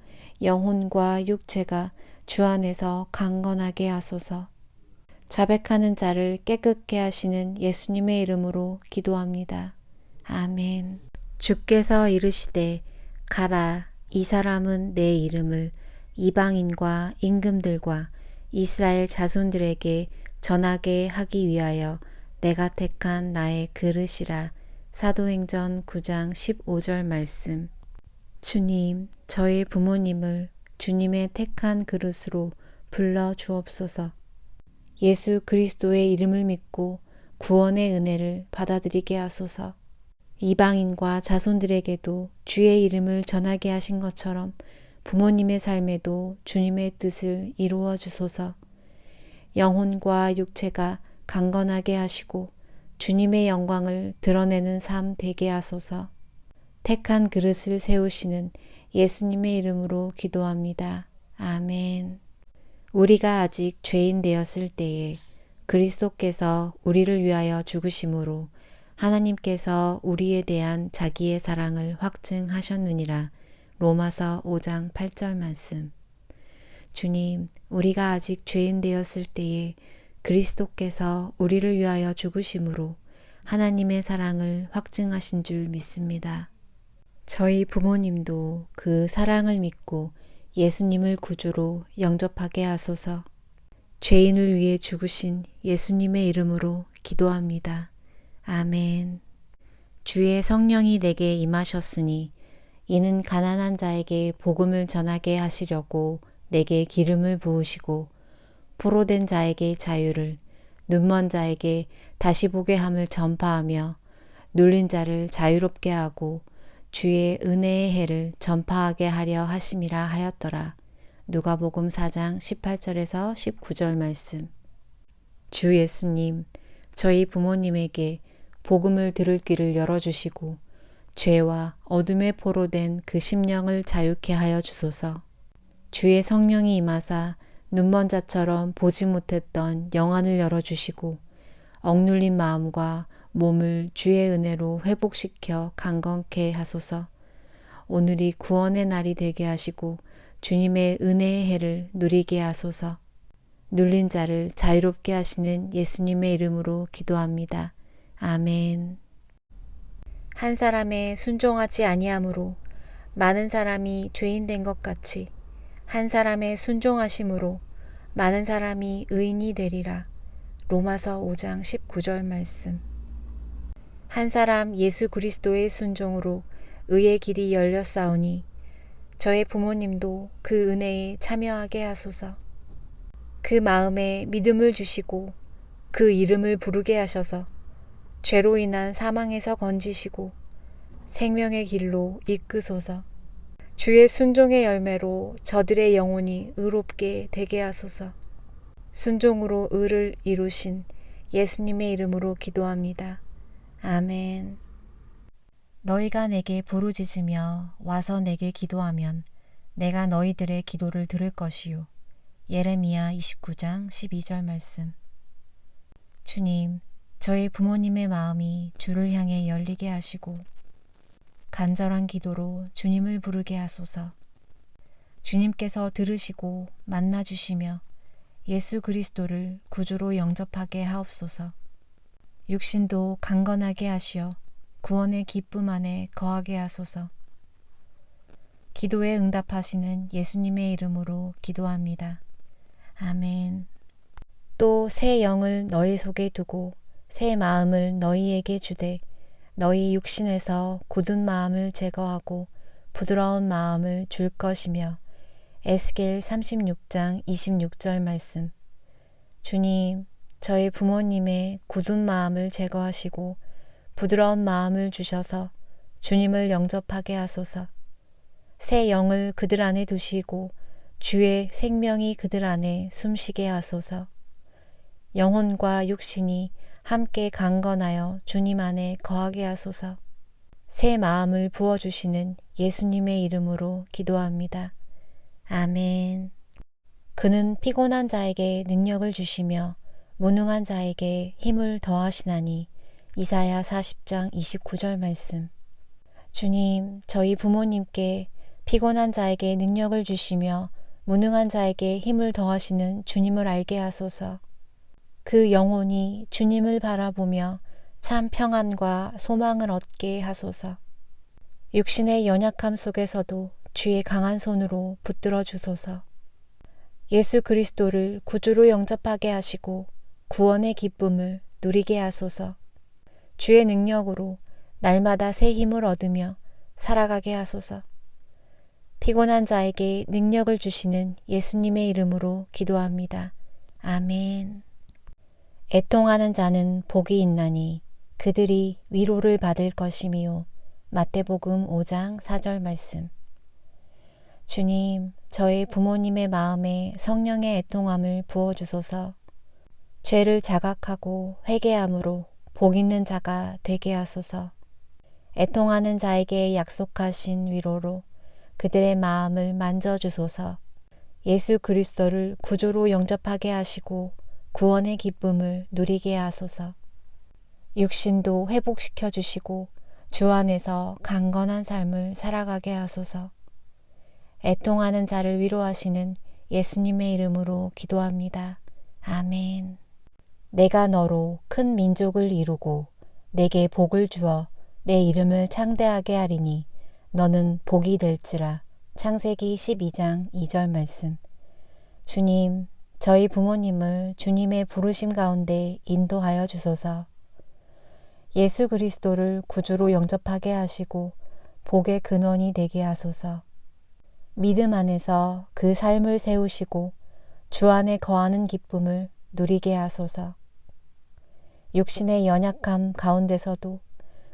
영혼과 육체가 주 안에서 강건하게 하소서. 자백하는 자를 깨끗게 하시는 예수님의 이름으로 기도합니다. 아멘. 주께서 이르시되 가라, 이 사람은 내 이름을 이방인과 임금들과 이스라엘 자손들에게 전하게 하기 위하여 내가 택한 나의 그릇이라. 사도행전 9장 15절 말씀. 주님, 저희 부모님을 주님의 택한 그릇으로 불러 주옵소서. 예수 그리스도의 이름을 믿고 구원의 은혜를 받아들이게 하소서. 이방인과 자손들에게도 주의 이름을 전하게 하신 것처럼 부모님의 삶에도 주님의 뜻을 이루어 주소서. 영혼과 육체가 강건하게 하시고 주님의 영광을 드러내는 삶 되게 하소서. 택한 그릇을 세우시는 예수님의 이름으로 기도합니다. 아멘. 우리가 아직 죄인 되었을 때에 그리스도께서 우리를 위하여 죽으심으로 하나님께서 우리에 대한 자기의 사랑을 확증하셨느니라. 로마서 5장 8절 말씀. 주님, 우리가 아직 죄인 되었을 때에 그리스도께서 우리를 위하여 죽으심으로 하나님의 사랑을 확증하신 줄 믿습니다. 저희 부모님도 그 사랑을 믿고 예수님을 구주로 영접하게 하소서. 죄인을 위해 죽으신 예수님의 이름으로 기도합니다. 아멘. 주의 성령이 내게 임하셨으니 이는 가난한 자에게 복음을 전하게 하시려고 내게 기름을 부으시고 포로된 자에게 자유를, 눈먼 자에게 다시 보게 함을 전파하며 눌린 자를 자유롭게 하고 주의 은혜의 해를 전파하게 하려 하심이라 하였더라. 누가복음 4장 18절에서 19절 말씀. 주 예수님, 저희 부모님에게 복음을 들을 귀를 열어주시고 죄와 어둠에 포로된 그 심령을 자유케 하여 주소서. 주의 성령이 임하사 눈먼 자처럼 보지 못했던 영안을 열어주시고 억눌린 마음과 몸을 주의 은혜로 회복시켜 강건케 하소서. 오늘이 구원의 날이 되게 하시고 주님의 은혜의 해를 누리게 하소서. 눌린 자를 자유롭게 하시는 예수님의 이름으로 기도합니다. 아멘. 한 사람의 순종하지 아니함으로 많은 사람이 죄인 된 것 같이 한 사람의 순종하심으로 많은 사람이 의인이 되리라. 로마서 5장 19절 말씀. 한 사람 예수 그리스도의 순종으로 의의 길이 열렸사오니 저의 부모님도 그 은혜에 참여하게 하소서. 그 마음에 믿음을 주시고 그 이름을 부르게 하셔서 죄로 인한 사망에서 건지시고 생명의 길로 이끄소서. 주의 순종의 열매로 저들의 영혼이 의롭게 되게 하소서. 순종으로 의를 이루신 예수님의 이름으로 기도합니다. 아멘. 너희가 내게 부르짖으며 와서 내게 기도하면 내가 너희들의 기도를 들을 것이요. 예레미야 29장 12절 말씀. 주님, 저희 부모님의 마음이 주를 향해 열리게 하시고 간절한 기도로 주님을 부르게 하소서. 주님께서 들으시고 만나주시며 예수 그리스도를 구주로 영접하게 하옵소서. 육신도 강건하게 하시어 구원의 기쁨 안에 거하게 하소서. 기도에 응답하시는 예수님의 이름으로 기도합니다. 아멘. 또 새 영을 너희 속에 두고 새 마음을 너희에게 주되 너희 육신에서 굳은 마음을 제거하고 부드러운 마음을 줄 것이며 에스겔 36장 26절 말씀. 주님, 저희 부모님의 굳은 마음을 제거하시고 부드러운 마음을 주셔서 주님을 영접하게 하소서. 새 영을 그들 안에 두시고 주의 생명이 그들 안에 숨쉬게 하소서. 영혼과 육신이 함께 강건하여 주님 안에 거하게 하소서. 새 마음을 부어주시는 예수님의 이름으로 기도합니다. 아멘. 그는 피곤한 자에게 능력을 주시며 무능한 자에게 힘을 더하시나니 이사야 40장 29절 말씀. 주님, 저희 부모님께 피곤한 자에게 능력을 주시며 무능한 자에게 힘을 더하시는 주님을 알게 하소서. 그 영혼이 주님을 바라보며 참 평안과 소망을 얻게 하소서. 육신의 연약함 속에서도 주의 강한 손으로 붙들어 주소서. 예수 그리스도를 구주로 영접하게 하시고 구원의 기쁨을 누리게 하소서. 주의 능력으로 날마다 새 힘을 얻으며 살아가게 하소서. 피곤한 자에게 능력을 주시는 예수님의 이름으로 기도합니다. 아멘. 애통하는 자는 복이 있나니 그들이 위로를 받을 것이미요. 마태복음 5장 4절 말씀. 주님, 저의 부모님의 마음에 성령의 애통함을 부어주소서. 죄를 자각하고 회개함으로 복 있는 자가 되게 하소서. 애통하는 자에게 약속하신 위로로 그들의 마음을 만져주소서. 예수 그리스도를 구주로 영접하게 하시고 구원의 기쁨을 누리게 하소서. 육신도 회복시켜 주시고 주 안에서 강건한 삶을 살아가게 하소서. 애통하는 자를 위로하시는 예수님의 이름으로 기도합니다. 아멘. 내가 너로 큰 민족을 이루고 내게 복을 주어 내 이름을 창대하게 하리니 너는 복이 될지라. 창세기 12장 2절 말씀. 주님, 저희 부모님을 주님의 부르심 가운데 인도하여 주소서. 예수 그리스도를 구주로 영접하게 하시고 복의 근원이 되게 하소서. 믿음 안에서 그 삶을 세우시고 주 안에 거하는 기쁨을 누리게 하소서. 육신의 연약함 가운데서도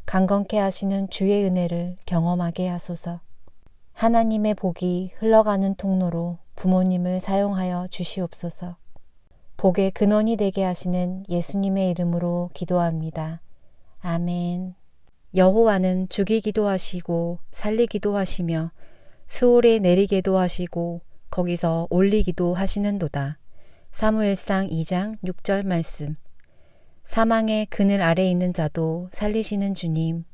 강건케 하시는 주의 은혜를 경험하게 하소서. 하나님의 복이 흘러가는 통로로 부모님을 사용하여 주시옵소서. 복의 근원이 되게 하시는 예수님의 이름으로 기도합니다. 아멘. 여호와는 죽이기도 하시고 살리기도 하시며 스올에 내리게도 하시고 거기서 올리기도 하시는도다. 사무엘상 2장 6절 말씀. 사망의 그늘 아래 있는 자도 살리시는 주님,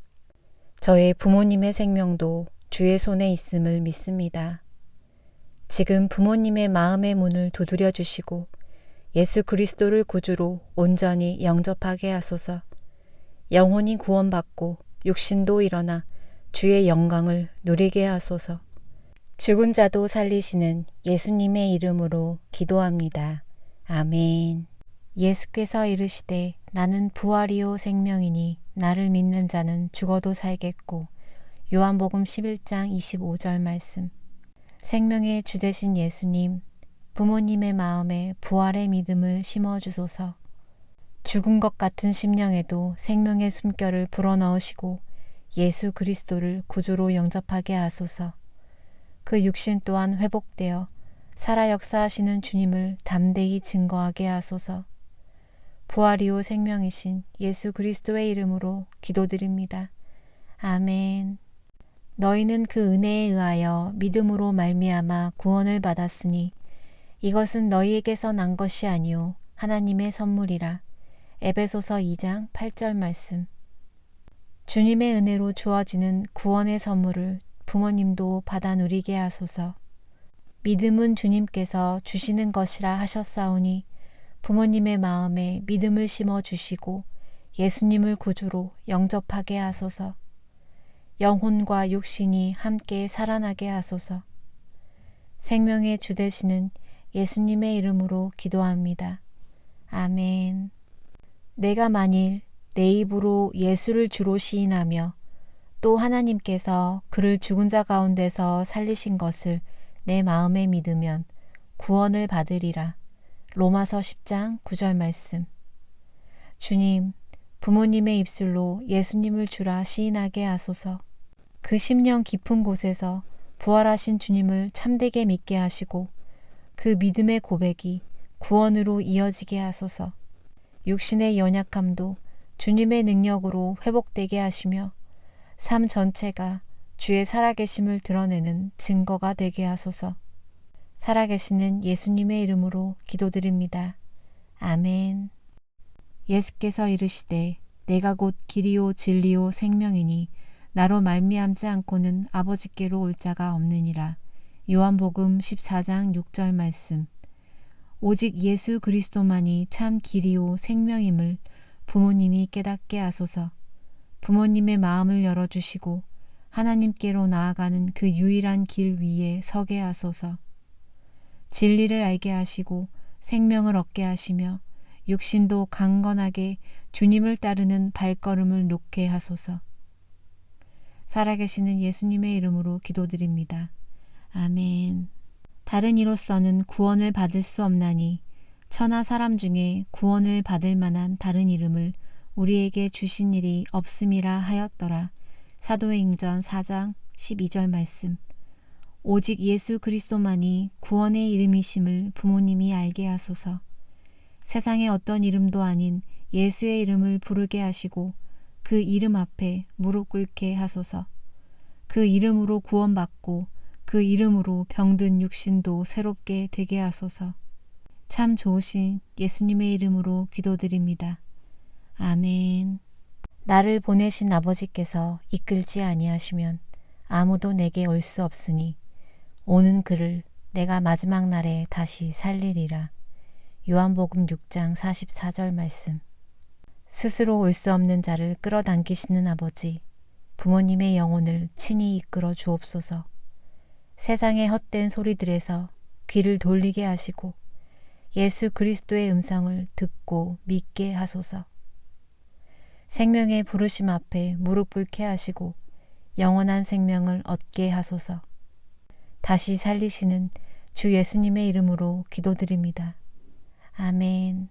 저의 부모님의 생명도 주의 손에 있음을 믿습니다. 지금 부모님의 마음의 문을 두드려 주시고 예수 그리스도를 구주로 온전히 영접하게 하소서. 영혼이 구원받고 육신도 일어나 주의 영광을 누리게 하소서. 죽은 자도 살리시는 예수님의 이름으로 기도합니다. 아멘. 예수께서 이르시되 나는 부활이요 생명이니 나를 믿는 자는 죽어도 살겠고. 요한복음 11장 25절 말씀. 생명의 주 되신 예수님, 부모님의 마음에 부활의 믿음을 심어주소서. 죽은 것 같은 심령에도 생명의 숨결을 불어넣으시고 예수 그리스도를 구주로 영접하게 하소서. 그 육신 또한 회복되어 살아 역사하시는 주님을 담대히 증거하게 하소서. 부활이요 생명이신 예수 그리스도의 이름으로 기도드립니다. 아멘. 너희는 그 은혜에 의하여 믿음으로 말미암아 구원을 받았으니 이것은 너희에게서 난 것이 아니요 하나님의 선물이라. 에베소서 2장 8절 말씀. 주님의 은혜로 주어지는 구원의 선물을 부모님도 받아 누리게 하소서. 믿음은 주님께서 주시는 것이라 하셨사오니 부모님의 마음에 믿음을 심어 주시고 예수님을 구주로 영접하게 하소서. 영혼과 육신이 함께 살아나게 하소서. 생명의 주 되시는 예수님의 이름으로 기도합니다. 아멘. 내가 만일 내 입으로 예수를 주로 시인하며 또 하나님께서 그를 죽은 자 가운데서 살리신 것을 내 마음에 믿으면 구원을 받으리라. 로마서 10장 9절 말씀. 주님, 부모님의 입술로 예수님을 주라 시인하게 하소서. 그 심령 깊은 곳에서 부활하신 주님을 참되게 믿게 하시고 그 믿음의 고백이 구원으로 이어지게 하소서. 육신의 연약함도 주님의 능력으로 회복되게 하시며 삶 전체가 주의 살아계심을 드러내는 증거가 되게 하소서. 살아계시는 예수님의 이름으로 기도드립니다. 아멘. 예수께서 이르시되 내가 곧 길이요 진리요 생명이니 나로 말미암지 않고는 아버지께로 올 자가 없느니라. 요한복음 14장 6절 말씀. 오직 예수 그리스도만이 참 길이요 생명임을 부모님이 깨닫게 하소서. 부모님의 마음을 열어주시고 하나님께로 나아가는 그 유일한 길 위에 서게 하소서. 진리를 알게 하시고 생명을 얻게 하시며 육신도 강건하게 주님을 따르는 발걸음을 놓게 하소서. 살아계시는 예수님의 이름으로 기도드립니다. 아멘. 다른 이로서는 구원을 받을 수 없나니 천하 사람 중에 구원을 받을 만한 다른 이름을 우리에게 주신 일이 없음이라 하였더라. 사도행전 4장 12절 말씀. 오직 예수 그리스도만이 구원의 이름이심을 부모님이 알게 하소서. 세상의 어떤 이름도 아닌 예수의 이름을 부르게 하시고 그 이름 앞에 무릎 꿇게 하소서. 그 이름으로 구원받고 그 이름으로 병든 육신도 새롭게 되게 하소서. 참 좋으신 예수님의 이름으로 기도드립니다. 아멘. 나를 보내신 아버지께서 이끌지 아니하시면 아무도 내게 올 수 없으니 오는 그를 내가 마지막 날에 다시 살리리라. 요한복음 6장 44절 말씀. 스스로 올 수 없는 자를 끌어당기시는 아버지, 부모님의 영혼을 친히 이끌어 주옵소서. 세상의 헛된 소리들에서 귀를 돌리게 하시고 예수 그리스도의 음성을 듣고 믿게 하소서. 생명의 부르심 앞에 무릎 꿇게 하시고 영원한 생명을 얻게 하소서. 다시 살리시는 주 예수님의 이름으로 기도드립니다. 아멘.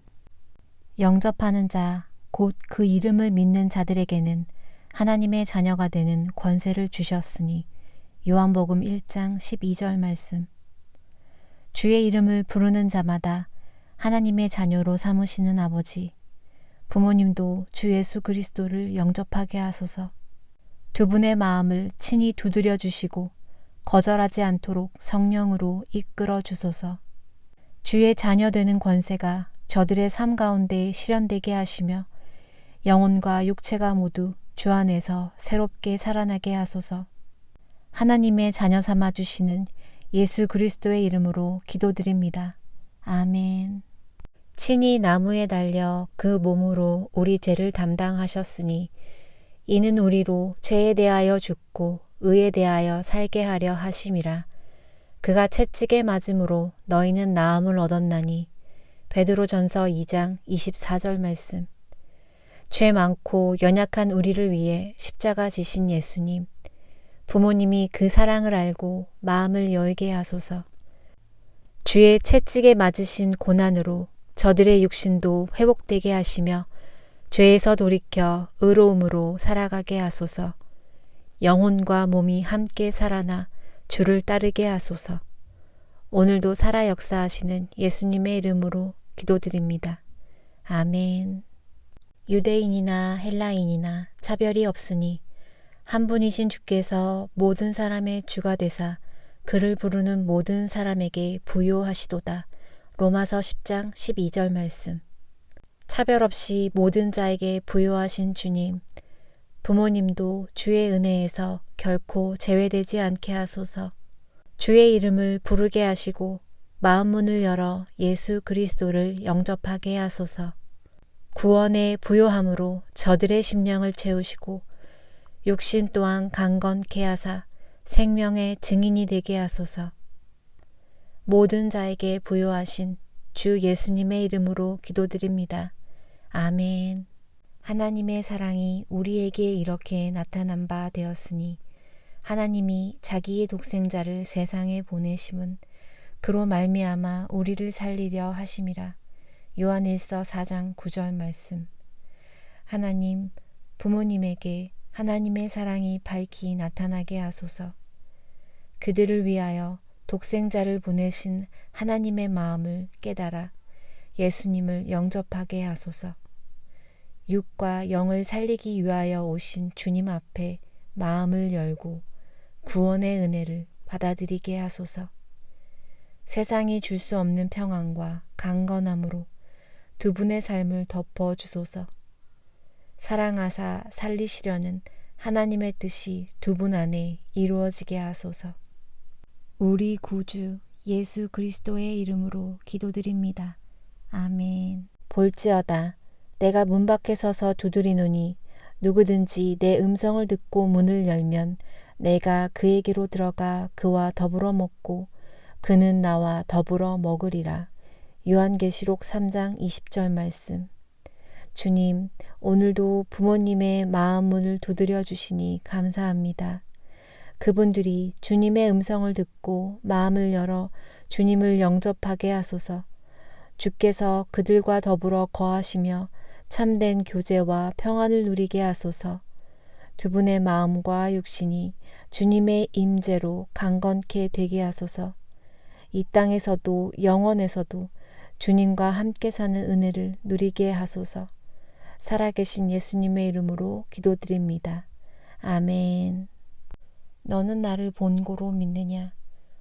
영접하는 자, 곧 그 이름을 믿는 자들에게는 하나님의 자녀가 되는 권세를 주셨으니 요한복음 1장 12절 말씀. 주의 이름을 부르는 자마다 하나님의 자녀로 삼으시는 아버지, 부모님도 주 예수 그리스도를 영접하게 하소서. 두 분의 마음을 친히 두드려 주시고 거절하지 않도록 성령으로 이끌어 주소서. 주의 자녀 되는 권세가 저들의 삶 가운데 실현되게 하시며 영혼과 육체가 모두 주 안에서 새롭게 살아나게 하소서. 하나님의 자녀 삼아 주시는 예수 그리스도의 이름으로 기도드립니다. 아멘. 친히 나무에 달려 그 몸으로 우리 죄를 담당하셨으니 이는 우리로 죄에 대하여 죽고 의에 대하여 살게 하려 하심이라. 그가 채찍에 맞음으로 너희는 나음을 얻었나니. 베드로전서 2장 24절 말씀. 죄 많고 연약한 우리를 위해 십자가 지신 예수님, 부모님이 그 사랑을 알고 마음을 열게 하소서. 주의 채찍에 맞으신 고난으로 저들의 육신도 회복되게 하시며 죄에서 돌이켜 의로움으로 살아가게 하소서. 영혼과 몸이 함께 살아나 주를 따르게 하소서. 오늘도 살아 역사하시는 예수님의 이름으로 기도드립니다. 아멘. 유대인이나 헬라인이나 차별이 없으니 한 분이신 주께서 모든 사람의 주가 되사 그를 부르는 모든 사람에게 부요하시도다. 로마서 10장 12절 말씀. 차별 없이 모든 자에게 부요하신 주님, 부모님도 주의 은혜에서 결코 제외되지 않게 하소서. 주의 이름을 부르게 하시고 마음문을 열어 예수 그리스도를 영접하게 하소서. 구원의 부요함으로 저들의 심령을 채우시고 육신 또한 강건케 하사 생명의 증인이 되게 하소서. 모든 자에게 부요하신 주 예수님의 이름으로 기도드립니다. 아멘. 하나님의 사랑이 우리에게 이렇게 나타난 바 되었으니 하나님이 자기의 독생자를 세상에 보내심은 그로 말미암아 우리를 살리려 하심이라. 요한일서 4장 9절 말씀. 하나님, 부모님에게 하나님의 사랑이 밝히 나타나게 하소서. 그들을 위하여 독생자를 보내신 하나님의 마음을 깨달아 예수님을 영접하게 하소서. 육과 영을 살리기 위하여 오신 주님 앞에 마음을 열고 구원의 은혜를 받아들이게 하소서. 세상이 줄 수 없는 평안과 강건함으로 두 분의 삶을 덮어 주소서. 사랑하사 살리시려는 하나님의 뜻이 두 분 안에 이루어지게 하소서. 우리 구주 예수 그리스도의 이름으로 기도드립니다. 아멘. 볼지어다 내가 문 밖에 서서 두드리노니 누구든지 내 음성을 듣고 문을 열면 내가 그에게로 들어가 그와 더불어 먹고 그는 나와 더불어 먹으리라. 요한계시록 3장 20절 말씀. 주님, 오늘도 부모님의 마음 문을 두드려 주시니 감사합니다. 그분들이 주님의 음성을 듣고 마음을 열어 주님을 영접하게 하소서. 주께서 그들과 더불어 거하시며 참된 교제와 평안을 누리게 하소서. 두 분의 마음과 육신이 주님의 임재로 강건케 되게 하소서. 이 땅에서도 영원에서도 주님과 함께 사는 은혜를 누리게 하소서. 살아계신 예수님의 이름으로 기도드립니다. 아멘. 너는 나를 본고로 믿느냐?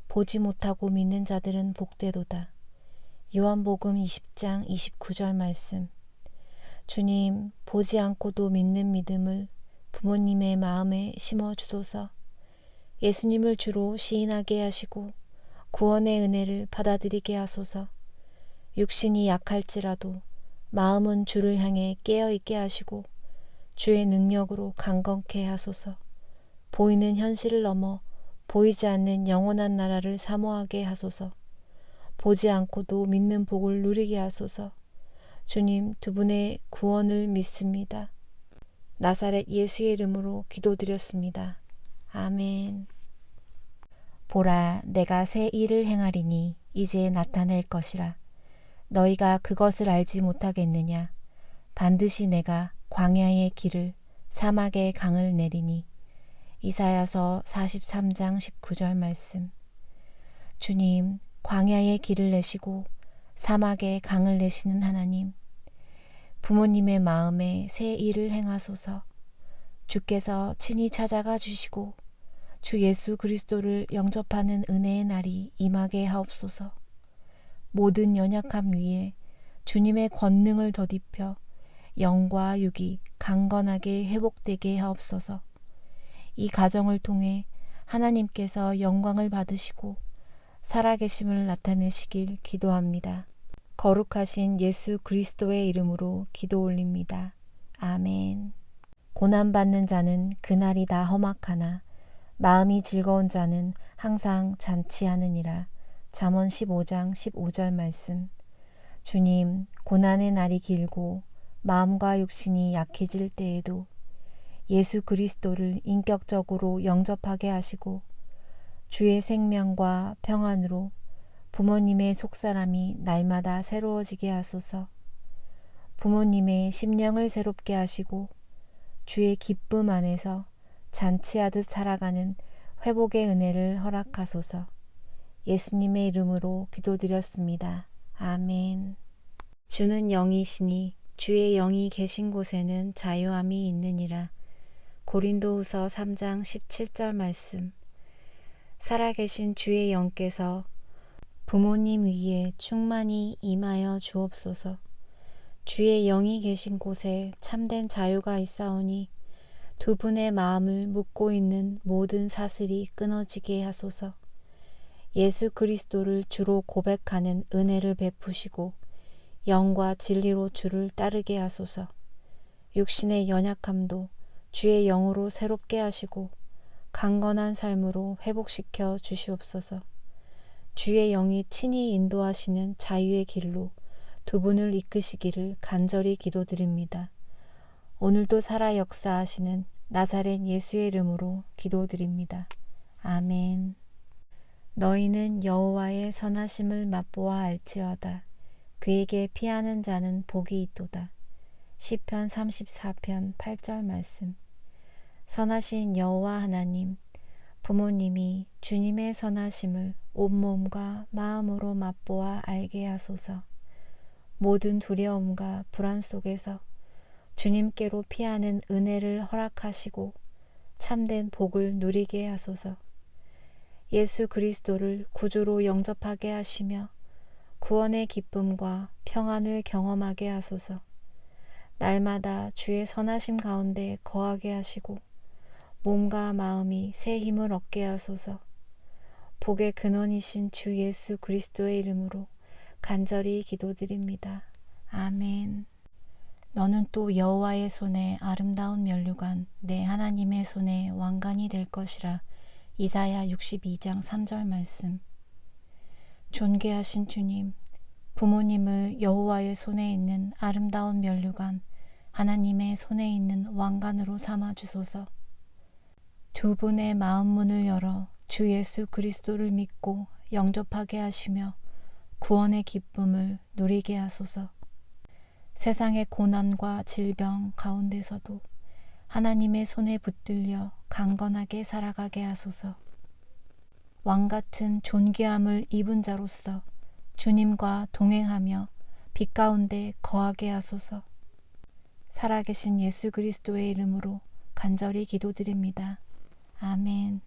보지 못하고 믿는 자들은 복되도다. 요한복음 20장 29절 말씀. 주님, 보지 않고도 믿는 믿음을 부모님의 마음에 심어 주소서. 예수님을 주로 시인하게 하시고 구원의 은혜를 받아들이게 하소서. 육신이 약할지라도 마음은 주를 향해 깨어있게 하시고 주의 능력으로 강건케 하소서. 보이는 현실을 넘어 보이지 않는 영원한 나라를 사모하게 하소서. 보지 않고도 믿는 복을 누리게 하소서. 주님, 두 분의 구원을 믿습니다. 나사렛 예수의 이름으로 기도드렸습니다. 아멘. 보라, 내가 새 일을 행하리니 이제 나타낼 것이라. 너희가 그것을 알지 못하겠느냐? 반드시 내가 광야의 길을 사막의 강을 내리니. 이사야서 43장 19절 말씀. 주님, 광야의 길을 내시고 사막의 강을 내시는 하나님, 부모님의 마음에 새 일을 행하소서. 주께서 친히 찾아가 주시고 주 예수 그리스도를 영접하는 은혜의 날이 임하게 하옵소서. 모든 연약함 위에 주님의 권능을 덧입혀 영과 육이 강건하게 회복되게 하옵소서. 이 가정을 통해 하나님께서 영광을 받으시고 살아계심을 나타내시길 기도합니다. 거룩하신 예수 그리스도의 이름으로 기도 올립니다. 아멘. 고난받는 자는 그날이 다 험악하나 마음이 즐거운 자는 항상 잔치하느니라. 잠언 15장 15절 말씀. 주님, 고난의 날이 길고 마음과 육신이 약해질 때에도 예수 그리스도를 인격적으로 영접하게 하시고 주의 생명과 평안으로 부모님의 속사람이 날마다 새로워지게 하소서. 부모님의 심령을 새롭게 하시고 주의 기쁨 안에서 잔치하듯 살아가는 회복의 은혜를 허락하소서. 예수님의 이름으로 기도드렸습니다. 아멘. 주는 영이시니 주의 영이 계신 곳에는 자유함이 있느니라. 고린도후서 3장 17절 말씀. 살아계신 주의 영께서 부모님 위에 충만히 임하여 주옵소서. 주의 영이 계신 곳에 참된 자유가 있사오니 두 분의 마음을 묶고 있는 모든 사슬이 끊어지게 하소서. 예수 그리스도를 주로 고백하는 은혜를 베푸시고 영과 진리로 주를 따르게 하소서. 육신의 연약함도 주의 영으로 새롭게 하시고 강건한 삶으로 회복시켜 주시옵소서. 주의 영이 친히 인도하시는 자유의 길로 두 분을 이끄시기를 간절히 기도드립니다. 오늘도 살아 역사하시는 나사렛 예수의 이름으로 기도드립니다. 아멘. 너희는 여호와의 선하심을 맛보아 알지어다. 그에게 피하는 자는 복이 있도다. 시편 34편 8절 말씀. 선하신 여호와 하나님, 부모님이 주님의 선하심을 온몸과 마음으로 맛보아 알게 하소서. 모든 두려움과 불안 속에서 주님께로 피하는 은혜를 허락하시고 참된 복을 누리게 하소서. 예수 그리스도를 구주로 영접하게 하시며 구원의 기쁨과 평안을 경험하게 하소서. 날마다 주의 선하심 가운데 거하게 하시고 몸과 마음이 새 힘을 얻게 하소서. 복의 근원이신 주 예수 그리스도의 이름으로 간절히 기도드립니다. 아멘. 너는 또 여호와의 손에 아름다운 면류관, 내 하나님의 손에 왕관이 될 것이라. 이사야 62장 3절 말씀. 존귀하신 주님, 부모님을 여호와의 손에 있는 아름다운 면류관, 하나님의 손에 있는 왕관으로 삼아 주소서. 두 분의 마음 문을 열어 주 예수 그리스도를 믿고 영접하게 하시며 구원의 기쁨을 누리게 하소서. 세상의 고난과 질병 가운데서도 하나님의 손에 붙들려 강건하게 살아가게 하소서. 왕같은 존귀함을 입은 자로서 주님과 동행하며 빛 가운데 거하게 하소서. 살아계신 예수 그리스도의 이름으로 간절히 기도드립니다. 아멘.